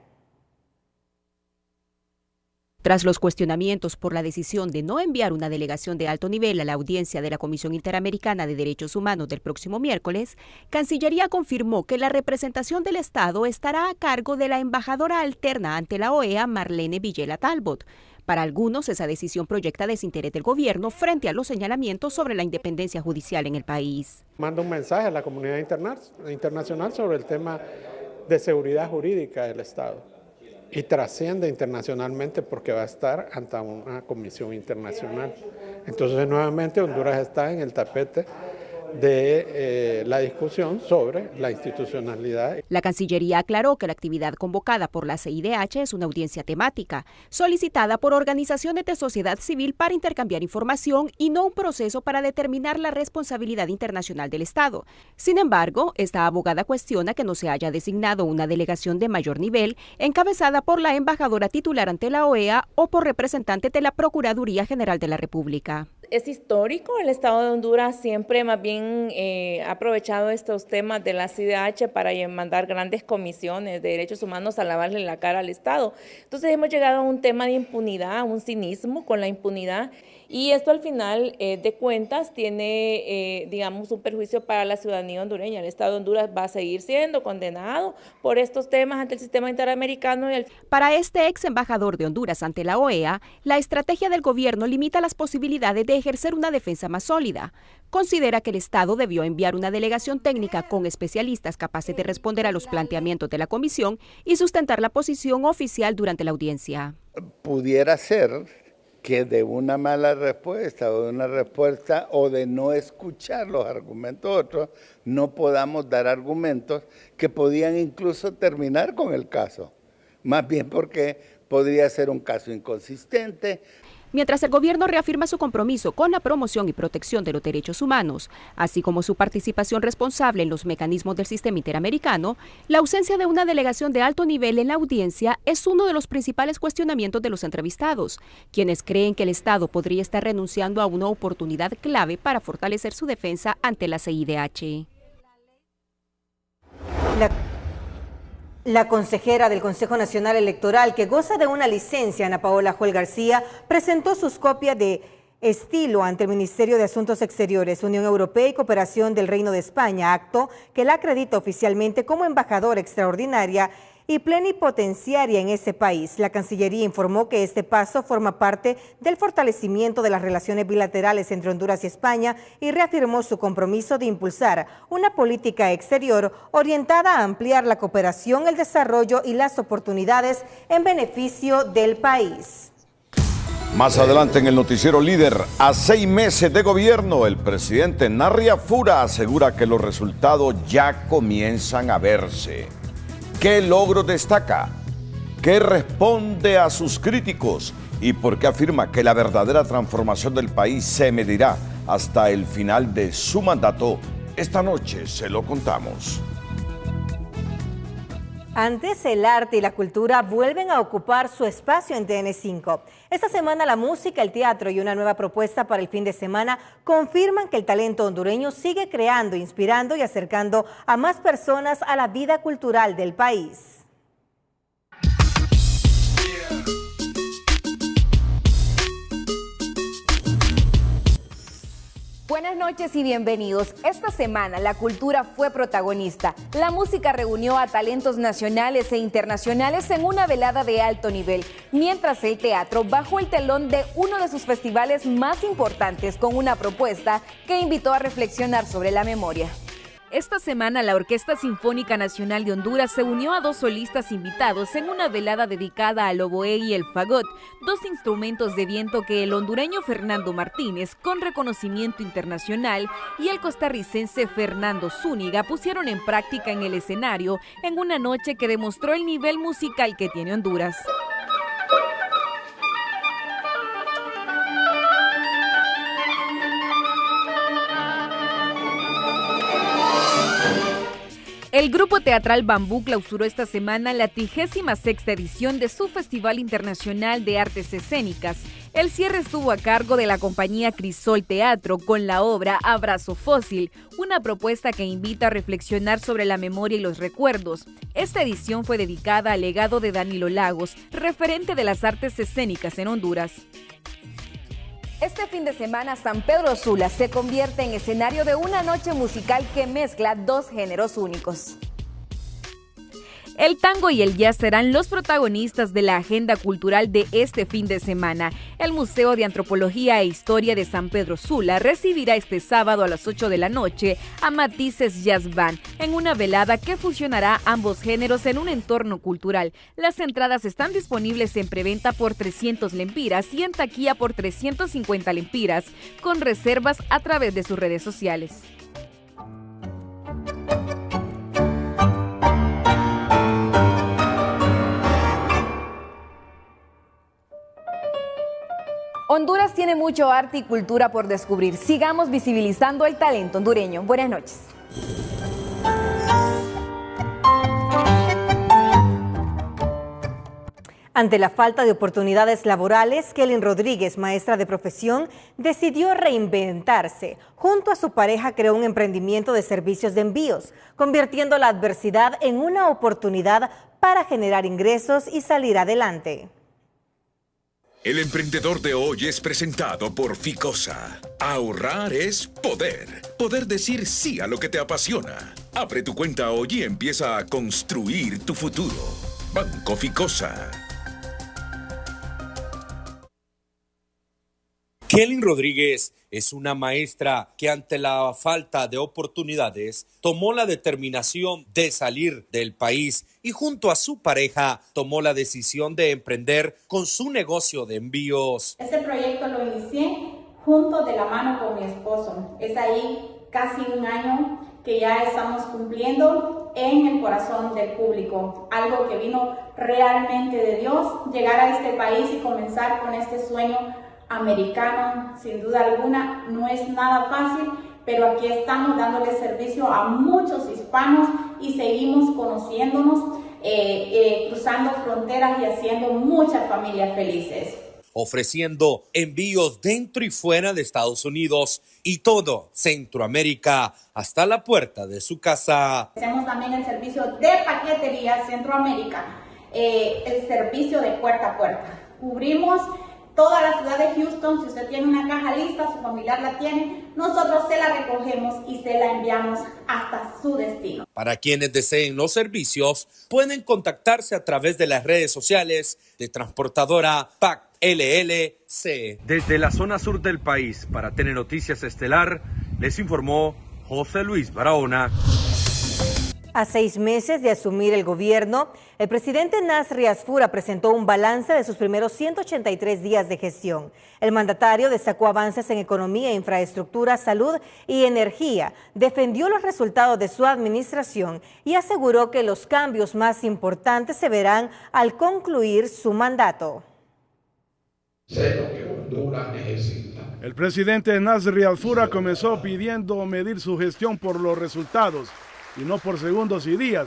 Tras los cuestionamientos por la decisión de no enviar una delegación de alto nivel a la audiencia de la Comisión Interamericana de Derechos Humanos del próximo miércoles, Cancillería confirmó que la representación del Estado estará a cargo de la embajadora alterna ante la OEA, Marlene Villela Talbot. Para algunos, esa decisión proyecta desinterés del gobierno frente a los señalamientos sobre la independencia judicial en el país. Manda un mensaje a la comunidad internacional sobre el tema de seguridad jurídica del Estado. Y trasciende internacionalmente porque va a estar ante una comisión internacional. Entonces, nuevamente, Honduras está en el tapete de la discusión sobre la institucionalidad. La Cancillería aclaró que la actividad convocada por la CIDH es una audiencia temática, solicitada por organizaciones de sociedad civil para intercambiar información y no un proceso para determinar la responsabilidad internacional del Estado. Sin embargo, esta abogada cuestiona que no se haya designado una delegación de mayor nivel encabezada por la embajadora titular ante la OEA o por representantes de la Procuraduría General de la República. Es histórico, el Estado de Honduras siempre más bien ha aprovechado estos temas de la CIDH para mandar grandes comisiones de derechos humanos a lavarle la cara al Estado. Entonces hemos llegado a un tema de impunidad, un cinismo con la impunidad, y esto al final de cuentas tiene, digamos, un perjuicio para la ciudadanía hondureña. El Estado de Honduras va a seguir siendo condenado por estos temas ante el sistema interamericano. Para este ex embajador de Honduras ante la OEA, la estrategia del gobierno limita las posibilidades de ejercer una defensa más sólida. Considera que el Estado debió enviar una delegación técnica con especialistas capaces de responder a los planteamientos de la comisión y sustentar la posición oficial durante la audiencia. Pudiera ser que de una mala respuesta o de una respuesta o de no escuchar los argumentos de otros, no podamos dar argumentos que podían incluso terminar con el caso. Más bien porque podría ser un caso inconsistente. Mientras el gobierno reafirma su compromiso con la promoción y protección de los derechos humanos, así como su participación responsable en los mecanismos del sistema interamericano, la ausencia de una delegación de alto nivel en la audiencia es uno de los principales cuestionamientos de los entrevistados, quienes creen que el Estado podría estar renunciando a una oportunidad clave para fortalecer su defensa ante la CIDH. La consejera del Consejo Nacional Electoral, que goza de una licencia, Ana Paola Joel García, presentó sus copias de estilo ante el Ministerio de Asuntos Exteriores, Unión Europea y Cooperación del Reino de España, acto que la acredita oficialmente como embajadora extraordinaria y plenipotenciaria en ese país. La Cancillería informó que este paso forma parte del fortalecimiento de las relaciones bilaterales entre Honduras y España y reafirmó su compromiso de impulsar una política exterior orientada a ampliar la cooperación, el desarrollo y las oportunidades en beneficio del país. Más adelante en el noticiero líder, a 6 meses de gobierno, el presidente Narria Fura asegura que los resultados ya comienzan a verse. ¿Qué logro destaca? ¿Qué responde a sus críticos? ¿Y por qué afirma que la verdadera transformación del país se medirá hasta el final de su mandato? Esta noche se lo contamos. Antes, el arte y la cultura vuelven a ocupar su espacio en TN5. Esta semana la música, el teatro y una nueva propuesta para el fin de semana confirman que el talento hondureño sigue creando, inspirando y acercando a más personas a la vida cultural del país. Buenas noches y bienvenidos. Esta semana la cultura fue protagonista. La música reunió a talentos nacionales e internacionales en una velada de alto nivel, mientras el teatro bajó el telón de uno de sus festivales más importantes con una propuesta que invitó a reflexionar sobre la memoria. Esta semana la Orquesta Sinfónica Nacional de Honduras se unió a 2 solistas invitados en una velada dedicada al oboe y el fagot, 2 instrumentos de viento que el hondureño Fernando Martínez, con reconocimiento internacional, y el costarricense Fernando Zúñiga pusieron en práctica en el escenario en una noche que demostró el nivel musical que tiene Honduras. El grupo teatral Bambú clausuró esta semana la 36ª edición de su Festival Internacional de Artes Escénicas. El cierre estuvo a cargo de la compañía Crisol Teatro con la obra Abrazo Fósil, una propuesta que invita a reflexionar sobre la memoria y los recuerdos. Esta edición fue dedicada al legado de Danilo Lagos, referente de las artes escénicas en Honduras. Este fin de semana, San Pedro Sula se convierte en escenario de una noche musical que mezcla 2 géneros únicos. El tango y el jazz serán los protagonistas de la agenda cultural de este fin de semana. El Museo de Antropología e Historia de San Pedro Sula recibirá este sábado a las 8 de la noche a Matices Jazz Band en una velada que fusionará ambos géneros en un entorno cultural. Las entradas están disponibles en preventa por 300 lempiras y en taquilla por 350 lempiras, con reservas a través de sus redes sociales. Honduras tiene mucho arte y cultura por descubrir. Sigamos visibilizando el talento hondureño. Buenas noches. Ante la falta de oportunidades laborales, Kelly Rodríguez, maestra de profesión, decidió reinventarse. Junto a su pareja creó un emprendimiento de servicios de envíos, convirtiendo la adversidad en una oportunidad para generar ingresos y salir adelante. El emprendedor de hoy es presentado por Ficosa. Ahorrar es poder. Poder decir sí a lo que te apasiona. Abre tu cuenta hoy y empieza a construir tu futuro. Banco Ficosa. Kelly Rodríguez es una maestra que ante la falta de oportunidades tomó la determinación de salir del país y junto a su pareja tomó la decisión de emprender con su negocio de envíos. Este proyecto lo inicié junto de la mano con mi esposo. Es ahí casi un año que ya estamos cumpliendo en el corazón del público. Algo que vino realmente de Dios, llegar a este país y comenzar con este sueño americano, sin duda alguna, no es nada fácil, pero aquí estamos dándole servicio a muchos hispanos y seguimos conociéndonos, cruzando fronteras y haciendo muchas familias felices. Ofreciendo envíos dentro y fuera de Estados Unidos y todo Centroamérica hasta la puerta de su casa. Hacemos también el servicio de paquetería Centroamérica, el servicio de puerta a puerta. Cubrimos toda la ciudad de Houston. Si usted tiene una caja lista, su familiar la tiene, nosotros se la recogemos y se la enviamos hasta su destino. Para quienes deseen los servicios, pueden contactarse a través de las redes sociales de transportadora PAC LLC. Desde la zona sur del país, para Telenoticias Estelar, les informó José Luis Barahona. A 6 meses de asumir el gobierno, el presidente Nasri Asfura presentó un balance de sus primeros 183 días de gestión. El mandatario destacó avances en economía, infraestructura, salud y energía, defendió los resultados de su administración y aseguró que los cambios más importantes se verán al concluir su mandato. Sé lo que Honduras necesita. El presidente Nasri Asfura comenzó pidiendo medir su gestión por los resultados y no por segundos y días.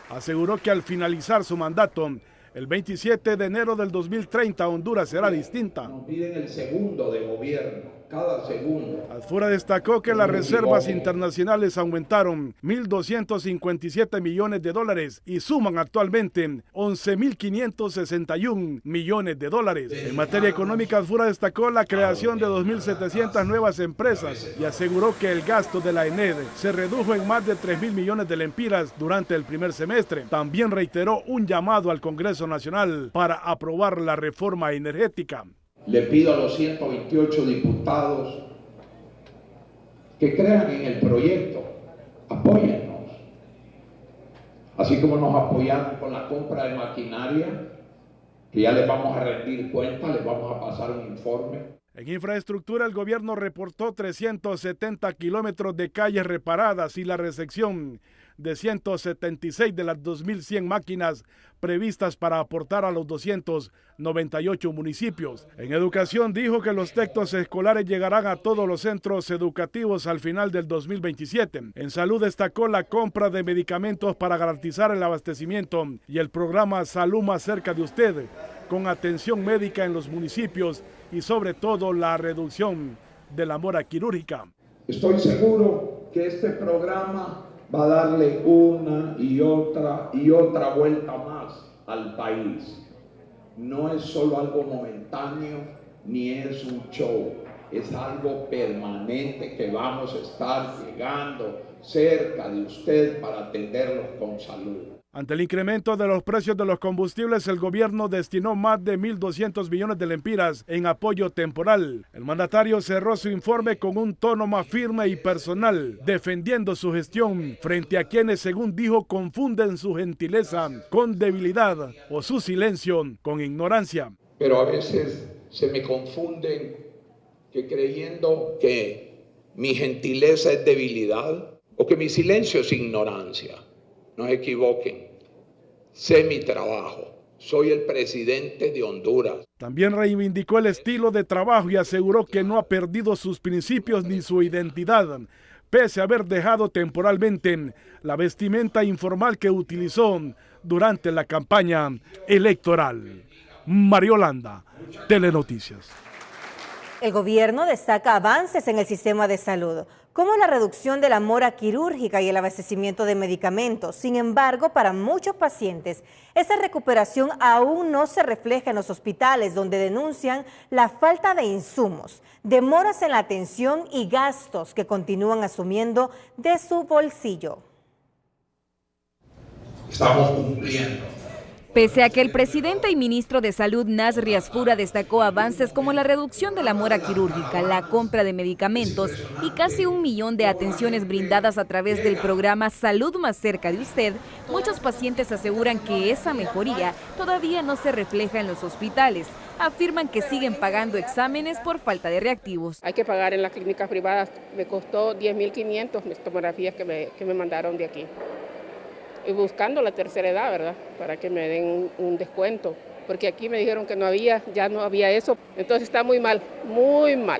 Aseguró que al finalizar su mandato, el 27 de enero del 2030, Honduras será distinta. Nos piden el segundo de gobierno, cada segundo. Asfura destacó que las reservas internacionales aumentaron 1.257 millones de dólares y suman actualmente 11.561 millones de dólares. En materia económica, Asfura destacó la creación de 2.700 nuevas empresas y aseguró que el gasto de la ENED se redujo en más de 3.000 millones de lempiras durante el primer semestre. También reiteró un llamado al Congreso Nacional para aprobar la reforma energética. Le pido a los 128 diputados que crean en el proyecto, apóyennos. Así como nos apoyaron con la compra de maquinaria, que ya les vamos a rendir cuenta, les vamos a pasar un informe. En infraestructura, el gobierno reportó 370 kilómetros de calles reparadas y la recepción de 176 de las 2.100 máquinas previstas para aportar a los 298 municipios. En educación dijo que los textos escolares llegarán a todos los centros educativos al final del 2027. En salud destacó la compra de medicamentos para garantizar el abastecimiento y el programa Salud Más Cerca de Usted, con atención médica en los municipios y sobre todo la reducción de la mora quirúrgica. Estoy seguro que este programa va a darle una y otra vuelta más al país. No es solo algo momentáneo, ni es un show, es algo permanente que vamos a estar llegando cerca de usted para atenderlos con salud. Ante el incremento de los precios de los combustibles, el gobierno destinó más de 1.200 millones de lempiras en apoyo temporal. El mandatario cerró su informe con un tono más firme y personal, defendiendo su gestión frente a quienes, según dijo, confunden su gentileza con debilidad o su silencio con ignorancia. Pero a veces se me confunden que creyendo que mi gentileza es debilidad o que mi silencio es ignorancia. No se equivoquen, sé mi trabajo, soy el presidente de Honduras. También reivindicó el estilo de trabajo y aseguró que no ha perdido sus principios ni su identidad, pese a haber dejado temporalmente la vestimenta informal que utilizó durante la campaña electoral. Mariolanda, Telenoticias. El gobierno destaca avances en el sistema de salud, como la reducción de la mora quirúrgica y el abastecimiento de medicamentos. Sin embargo, para muchos pacientes, esa recuperación aún no se refleja en los hospitales, donde denuncian la falta de insumos, demoras en la atención y gastos que continúan asumiendo de su bolsillo. Estamos cumpliendo. Pese a que el presidente y ministro de Salud, Nasri Asfura, destacó avances como la reducción de la mora quirúrgica, la compra de medicamentos y casi 1 millón de atenciones brindadas a través del programa Salud Más Cerca de Usted, muchos pacientes aseguran que esa mejoría todavía no se refleja en los hospitales. Afirman que siguen pagando exámenes por falta de reactivos. Hay que pagar en las clínicas privadas, me costó 10.500 mis tomografías que me mandaron de aquí. Y buscando la tercera edad, ¿verdad? Para que me den un descuento, porque aquí me dijeron que no había, ya no había eso. Entonces está muy mal, muy mal.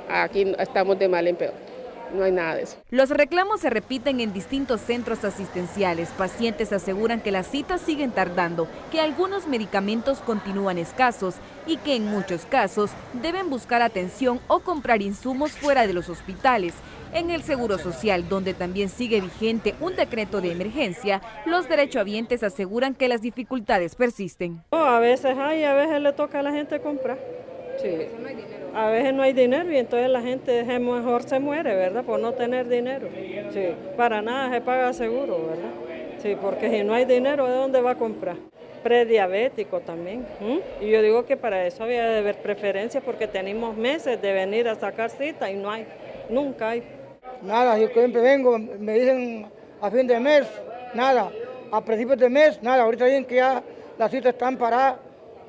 Aquí estamos de mal en peor, no hay nada de eso. Los reclamos se repiten en distintos centros asistenciales. Pacientes aseguran que las citas siguen tardando, que algunos medicamentos continúan escasos y que en muchos casos deben buscar atención o comprar insumos fuera de los hospitales. En el Seguro Social, donde también sigue vigente un decreto de emergencia, los derechohabientes aseguran que las dificultades persisten. A veces hay, a veces le toca a la gente comprar. Sí. A veces no hay dinero y entonces la gente mejor se muere, ¿verdad? Por no tener dinero. Sí. Para nada se paga seguro, ¿verdad? Sí, porque si no hay dinero, ¿de dónde va a comprar? Prediabético también. Y yo digo que para eso había de haber preferencia, porque tenemos meses de venir a sacar cita y no hay, nunca hay. Nada, yo siempre vengo, me dicen a fin de mes, nada, a principios de mes, nada, ahorita dicen que ya las citas están paradas,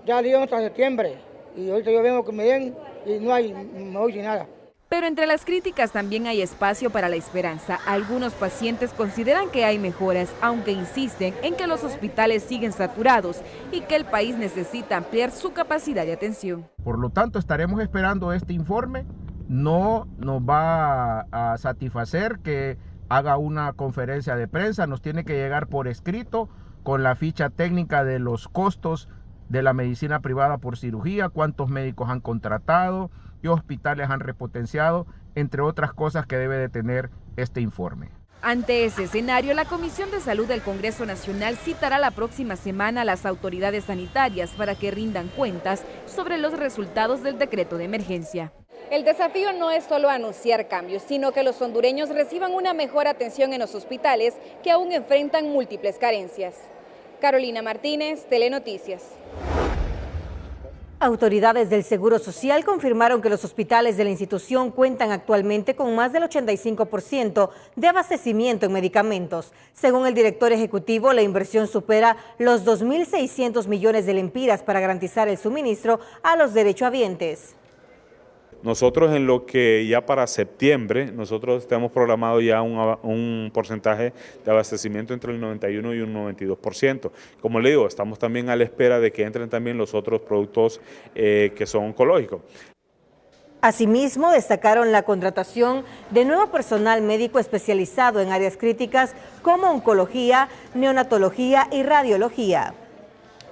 ya dieron hasta septiembre, y ahorita yo vengo que me den y no hay, me voy sin nada. Pero entre las críticas también hay espacio para la esperanza. Algunos pacientes consideran que hay mejoras, aunque insisten en que los hospitales siguen saturados y que el país necesita ampliar su capacidad de atención. Por lo tanto, estaremos esperando este informe. No nos va a satisfacer que haga una conferencia de prensa, nos tiene que llegar por escrito con la ficha técnica de los costos de la medicina privada por cirugía, cuántos médicos han contratado, qué hospitales han repotenciado, entre otras cosas que debe de tener este informe. Ante ese escenario, la Comisión de Salud del Congreso Nacional citará la próxima semana a las autoridades sanitarias para que rindan cuentas sobre los resultados del decreto de emergencia. El desafío no es solo anunciar cambios, sino que los hondureños reciban una mejor atención en los hospitales que aún enfrentan múltiples carencias. Carolina Martínez, Telenoticias. Autoridades del Seguro Social confirmaron que los hospitales de la institución cuentan actualmente con más del 85% de abastecimiento en medicamentos. Según el director ejecutivo, la inversión supera los 2.600 millones de lempiras para garantizar el suministro a los derechohabientes. Nosotros en lo que ya para septiembre, nosotros tenemos programado ya un porcentaje de abastecimiento entre el 91 y un 92%. Como le digo, estamos también a la espera de que entren también los otros productos que son oncológicos. Asimismo, destacaron la contratación de nuevo personal médico especializado en áreas críticas como oncología, neonatología y radiología.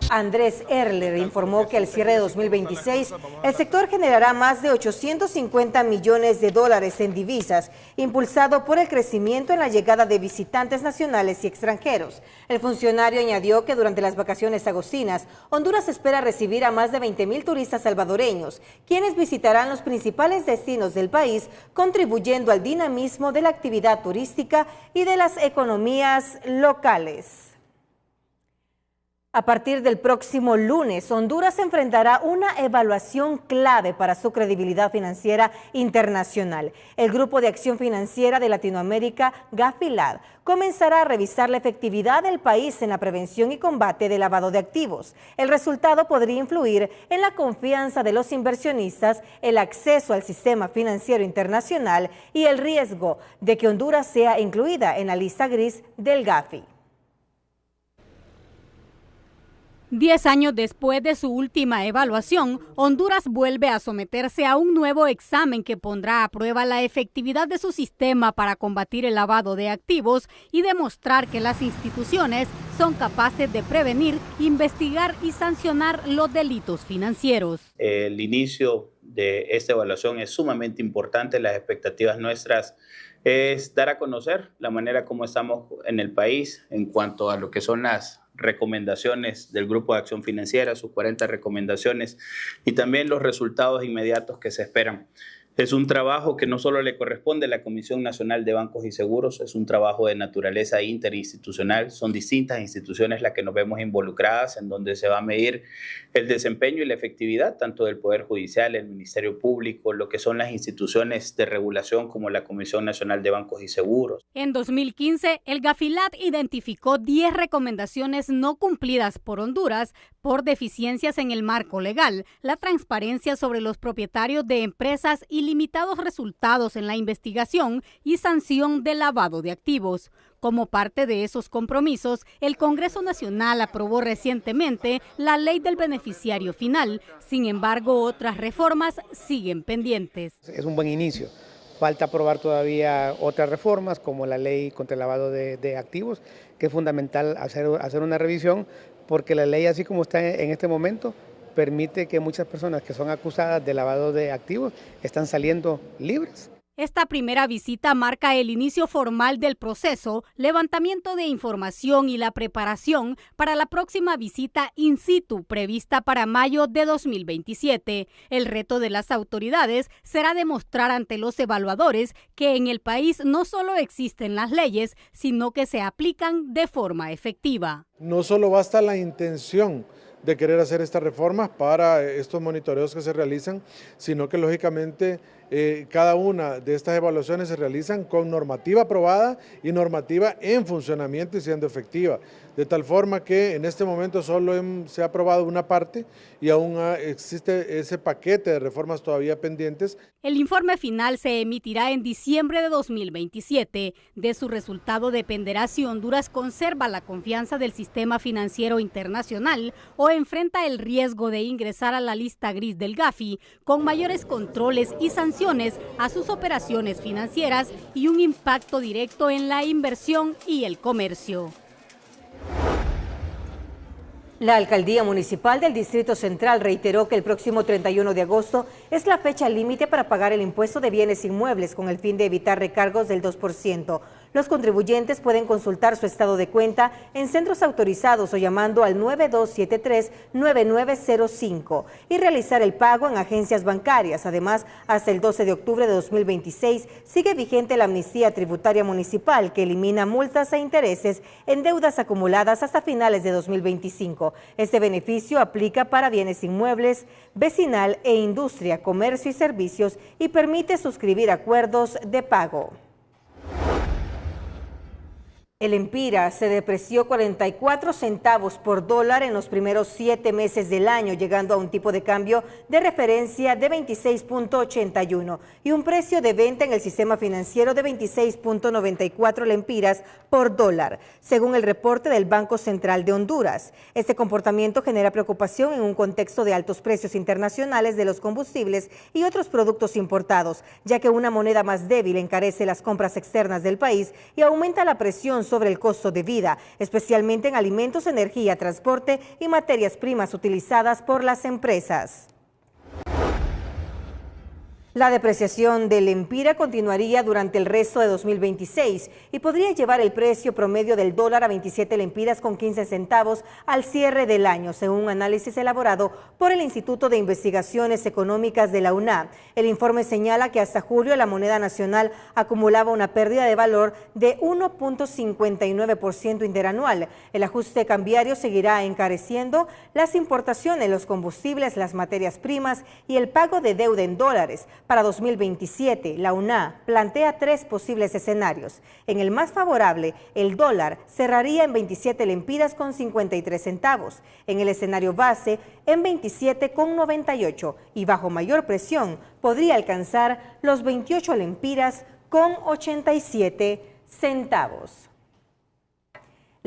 Andrés Erler informó que al cierre de 2026 el sector generará más de 850 millones de dólares en divisas, impulsado por el crecimiento en la llegada de visitantes nacionales y extranjeros. El funcionario añadió que durante las vacaciones agostinas, Honduras espera recibir a más de 20.000 turistas salvadoreños, quienes visitarán los principales destinos del país, contribuyendo al dinamismo de la actividad turística y de las economías locales. A partir del próximo lunes, Honduras enfrentará una evaluación clave para su credibilidad financiera internacional. El Grupo de Acción Financiera de Latinoamérica, GAFILAD, comenzará a revisar la efectividad del país en la prevención y combate del lavado de activos. El resultado podría influir en la confianza de los inversionistas, el acceso al sistema financiero internacional y el riesgo de que Honduras sea incluida en la lista gris del GAFI. 10 años después de su última evaluación, Honduras vuelve a someterse a un nuevo examen que pondrá a prueba la efectividad de su sistema para combatir el lavado de activos y demostrar que las instituciones son capaces de prevenir, investigar y sancionar los delitos financieros. El inicio de esta evaluación es sumamente importante. Las expectativas nuestras es dar a conocer la manera como estamos en el país en cuanto a lo que son las recomendaciones del Grupo de Acción Financiera, sus 40 recomendaciones y también los resultados inmediatos que se esperan. Es un trabajo que no solo le corresponde a la Comisión Nacional de Bancos y Seguros, es un trabajo de naturaleza interinstitucional. Son distintas instituciones las que nos vemos involucradas, en donde se va a medir el desempeño y la efectividad tanto del Poder Judicial, el Ministerio Público, lo que son las instituciones de regulación como la Comisión Nacional de Bancos y Seguros. En 2015, el Gafilat identificó 10 recomendaciones no cumplidas por Honduras por deficiencias en el marco legal, la transparencia sobre los propietarios de empresas y limitados resultados en la investigación y sanción del lavado de activos. Como parte de esos compromisos, el Congreso Nacional aprobó recientemente la Ley del Beneficiario Final. Sin embargo, otras reformas siguen pendientes. Es un buen inicio. Falta aprobar todavía otras reformas, como la Ley contra el lavado de activos, que es fundamental hacer una revisión, porque la ley, así como está en este momento, permite que muchas personas que son acusadas de lavado de activos están saliendo libres. Esta primera visita marca el inicio formal del proceso, levantamiento de información y la preparación para la próxima visita in situ prevista para mayo de 2027. El reto de las autoridades será demostrar ante los evaluadores que en el país no solo existen las leyes, sino que se aplican de forma efectiva. No solo basta la intención de querer hacer estas reformas para estos monitoreos que se realizan, sino que lógicamente cada una de estas evaluaciones se realizan con normativa aprobada y normativa en funcionamiento y siendo efectiva, de tal forma que en este momento solo se ha aprobado una parte y aún existe ese paquete de reformas todavía pendientes. El informe final se emitirá en diciembre de 2027. De su resultado dependerá si Honduras conserva la confianza del sistema financiero internacional o enfrenta el riesgo de ingresar a la lista gris del Gafi, con mayores controles y sanciones a sus operaciones financieras y un impacto directo en la inversión y el comercio. La Alcaldía Municipal del Distrito Central reiteró que el próximo 31 de agosto es la fecha límite para pagar el impuesto de bienes inmuebles con el fin de evitar recargos del 2%. Los contribuyentes pueden consultar su estado de cuenta en centros autorizados o llamando al 9273-9905 y realizar el pago en agencias bancarias. Además, hasta el 12 de octubre de 2026 sigue vigente la amnistía tributaria municipal que elimina multas e intereses en deudas acumuladas hasta finales de 2025. Este beneficio aplica para bienes inmuebles, vecinal e industria, comercio y servicios y permite suscribir acuerdos de pago. El Empira se depreció 44 centavos por dólar en los primeros 7 meses del año, llegando a un tipo de cambio de referencia de 26.81 y un precio de venta en el sistema financiero de 26.94 lempiras por dólar, según el reporte del Banco Central de Honduras. Este comportamiento genera preocupación en un contexto de altos precios internacionales de los combustibles y otros productos importados, ya que una moneda más débil encarece las compras externas del país y aumenta la presión sobre el costo de vida, especialmente en alimentos, energía, transporte y materias primas utilizadas por las empresas. La depreciación del Empira continuaría durante el resto de 2026 y podría llevar el precio promedio del dólar a 27 lempiras con 15 centavos al cierre del año, según un análisis elaborado por el Instituto de Investigaciones Económicas de la UNA. El informe señala que hasta julio la moneda nacional acumulaba una pérdida de valor de 1.59% interanual. El ajuste cambiario seguirá encareciendo las importaciones, los combustibles, las materias primas y el pago de deuda en dólares. Para 2027, la UNA plantea 3 posibles escenarios. En el más favorable, el dólar cerraría en 27 lempiras con 53 centavos. En el escenario base, en 27,98 y bajo mayor presión, podría alcanzar los 28 lempiras con 87 centavos.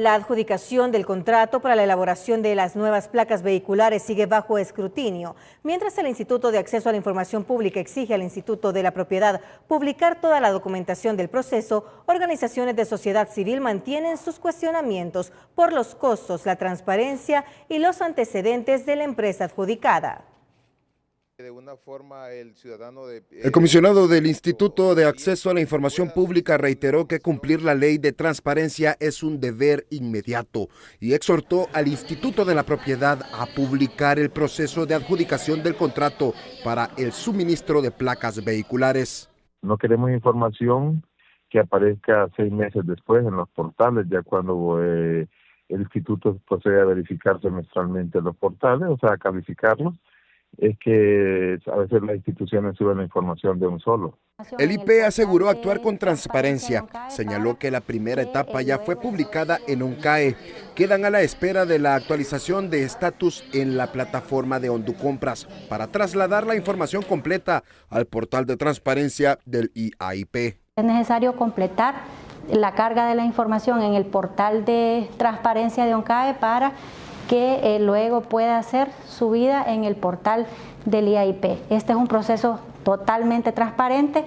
La adjudicación del contrato para la elaboración de las nuevas placas vehiculares sigue bajo escrutinio, mientras el Instituto de Acceso a la Información Pública exige al Instituto de la Propiedad publicar toda la documentación del proceso. Organizaciones de sociedad civil mantienen sus cuestionamientos por los costos, la transparencia y los antecedentes de la empresa adjudicada. El comisionado del Instituto de Acceso a la Información Pública reiteró que cumplir la ley de transparencia es un deber inmediato y exhortó al Instituto de la Propiedad a publicar el proceso de adjudicación del contrato para el suministro de placas vehiculares. No queremos información que aparezca 6 meses después en los portales, ya cuando el instituto procede a verificar semestralmente los portales, o sea, a calificarlos. Es que a veces las instituciones suben la información de un solo. El IP aseguró actuar con transparencia. Señaló que la primera etapa ya fue publicada en OnCAE. Quedan a la espera de la actualización de estatus en la plataforma de Honducompras para trasladar la información completa al portal de transparencia del IAIP. Es necesario completar la carga de la información en el portal de transparencia de OnCAE para que luego pueda ser subida en el portal del IAIP. Este es un proceso totalmente transparente.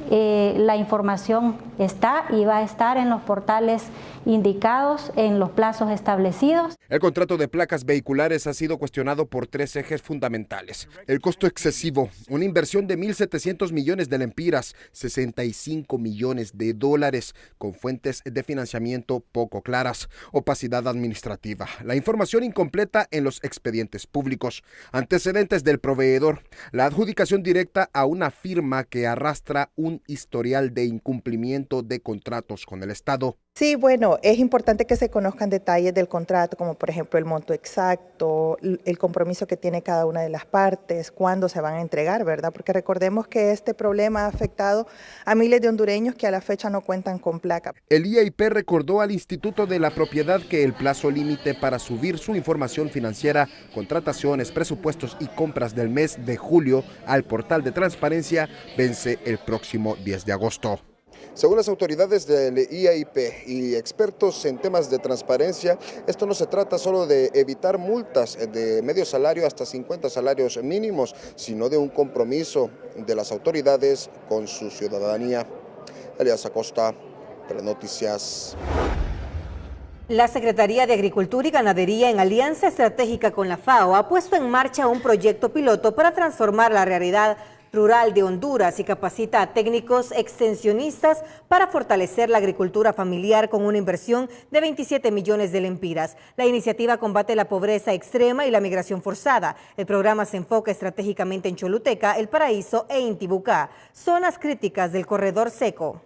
La información está y va a estar en los portales indicados en los plazos establecidos. El contrato de placas vehiculares ha sido cuestionado por 3 ejes fundamentales. El costo excesivo, una inversión de 1.700 millones de lempiras, 65 millones de dólares, con fuentes de financiamiento poco claras, opacidad administrativa, la información incompleta en los expedientes públicos, antecedentes del proveedor, la adjudicación directa a una firma que arrastra un historial de incumplimiento de contratos con el Estado. Sí, bueno, es importante que se conozcan detalles del contrato, como por ejemplo el monto exacto, el compromiso que tiene cada una de las partes, cuándo se van a entregar, ¿verdad? Porque recordemos que este problema ha afectado a miles de hondureños que a la fecha no cuentan con placa. El IAIP recordó al Instituto de la Propiedad que el plazo límite para subir su información financiera, contrataciones, presupuestos y compras del mes de julio al portal de transparencia vence el próximo 10 de agosto. Según las autoridades del IAIP y expertos en temas de transparencia, esto no se trata solo de evitar multas de medio salario hasta 50 salarios mínimos, sino de un compromiso de las autoridades con su ciudadanía. Elías Acosta, Telenoticias. La Secretaría de Agricultura y Ganadería, en alianza estratégica con la FAO, ha puesto en marcha un proyecto piloto para transformar la realidad rural de Honduras y capacita a técnicos extensionistas para fortalecer la agricultura familiar con una inversión de 27 millones de lempiras. La iniciativa combate la pobreza extrema y la migración forzada. El programa se enfoca estratégicamente en Choluteca, El Paraíso e Intibucá, zonas críticas del corredor seco.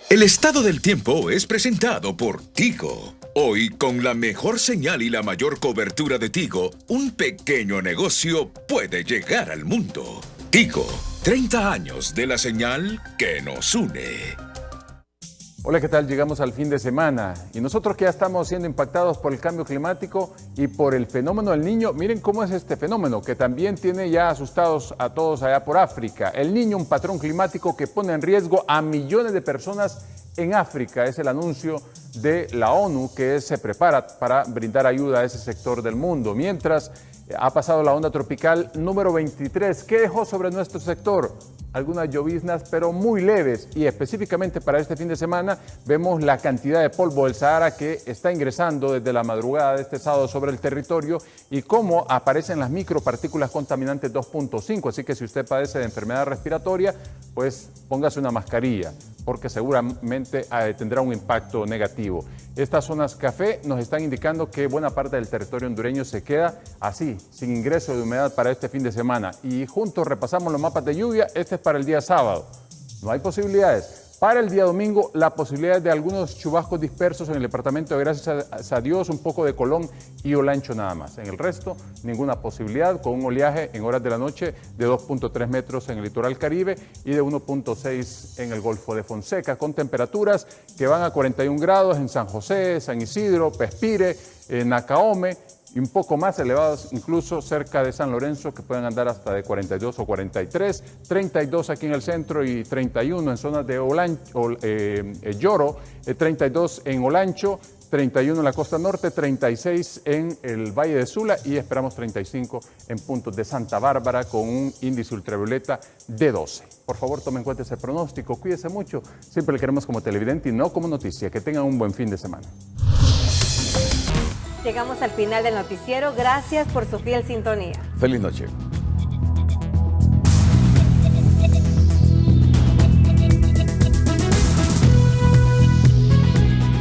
El estado del tiempo es presentado por Tigo. Hoy, con la mejor señal y la mayor cobertura de Tigo, un pequeño negocio puede llegar al mundo. Tigo, 30 años de la señal que nos une. Hola, ¿qué tal? Llegamos al fin de semana y nosotros que ya estamos siendo impactados por el cambio climático y por el fenómeno del Niño, miren cómo es este fenómeno que también tiene ya asustados a todos allá por África. El Niño, un patrón climático que pone en riesgo a millones de personas en África. Es el anuncio de la ONU que se prepara para brindar ayuda a ese sector del mundo. Mientras ha pasado la onda tropical número 23, ¿qué dejó sobre nuestro sector? Algunas lloviznas, pero muy leves, y específicamente para este fin de semana vemos la cantidad de polvo del Sahara que está ingresando desde la madrugada de este sábado sobre el territorio y cómo aparecen las micropartículas contaminantes 2.5, así que si usted padece de enfermedad respiratoria, pues póngase una mascarilla, porque seguramente tendrá un impacto negativo. Estas zonas café nos están indicando que buena parte del territorio hondureño se queda así, sin ingreso de humedad para este fin de semana. Y juntos repasamos los mapas de lluvia. Este es para el día sábado. No hay posibilidades. Para el día domingo, la posibilidad de algunos chubascos dispersos en el departamento de Gracias a Dios, un poco de Colón y Olancho nada más. En el resto, ninguna posibilidad, con un oleaje en horas de la noche de 2.3 metros en el litoral Caribe y de 1.6 en el Golfo de Fonseca, con temperaturas que van a 41 grados en San José, San Isidro, Pespire, Nacaome, y un poco más elevados, incluso cerca de San Lorenzo, que pueden andar hasta de 42 o 43, 32 aquí en el centro y 31 en zonas de Lloro, 32 en Olancho, 31 en la costa norte, 36 en el Valle de Sula y esperamos 35 en puntos de Santa Bárbara con un índice ultravioleta de 12. Por favor, tomen en cuenta ese pronóstico, cuídese mucho. Siempre le queremos como televidente y no como noticia. Que tengan un buen fin de semana. Llegamos al final del noticiero. Gracias por su fiel sintonía. Feliz noche.